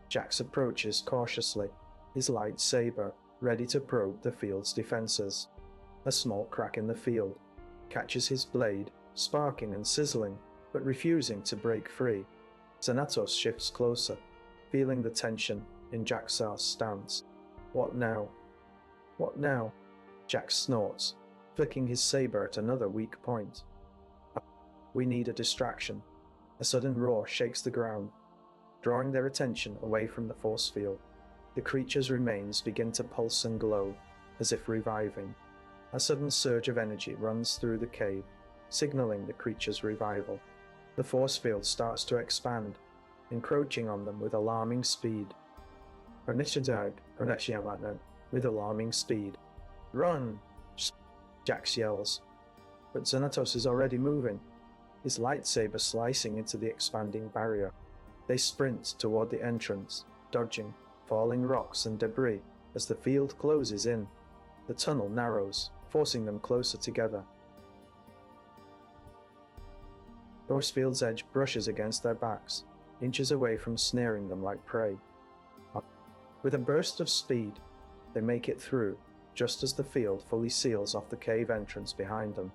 Jax approaches cautiously, his lightsaber ready to probe the field's defenses. A small crack in the field catches his blade, sparking and sizzling, but refusing to break free. Xanatos shifts closer, feeling the tension in Jaxar's stance. What now? What now? Jax snorts, flicking his saber at another weak point. We need a distraction. A sudden roar shakes the ground, drawing their attention away from the force field. The creature's remains begin to pulse and glow, as if reviving. A sudden surge of energy runs through the cave, signaling the creature's revival. The force field starts to expand, encroaching on them with alarming speed. With alarming speed. Run! Jax yells. But Xanatos is already moving, his lightsaber slicing into the expanding barrier. They sprint toward the entrance, dodging falling rocks and debris as the field closes in. The tunnel narrows, forcing them closer together. Force field's edge brushes against their backs, inches away from snaring them like prey. With a burst of speed, they make it through, just as the field fully seals off the cave entrance behind them.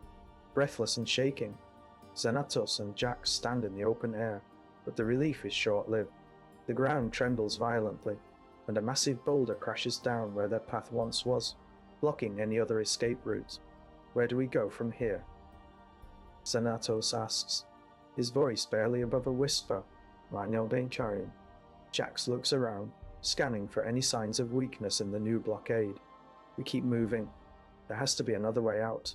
Breathless and shaking, Xanatos and Jax stand in the open air, but the relief is short-lived. The ground trembles violently, and a massive boulder crashes down where their path once was, blocking any other escape routes. Where do we go from here? Xanatos asks, his voice barely above a whisper. I know they ain't carrying. Jax looks around, scanning for any signs of weakness in the new blockade. We keep moving. There has to be another way out.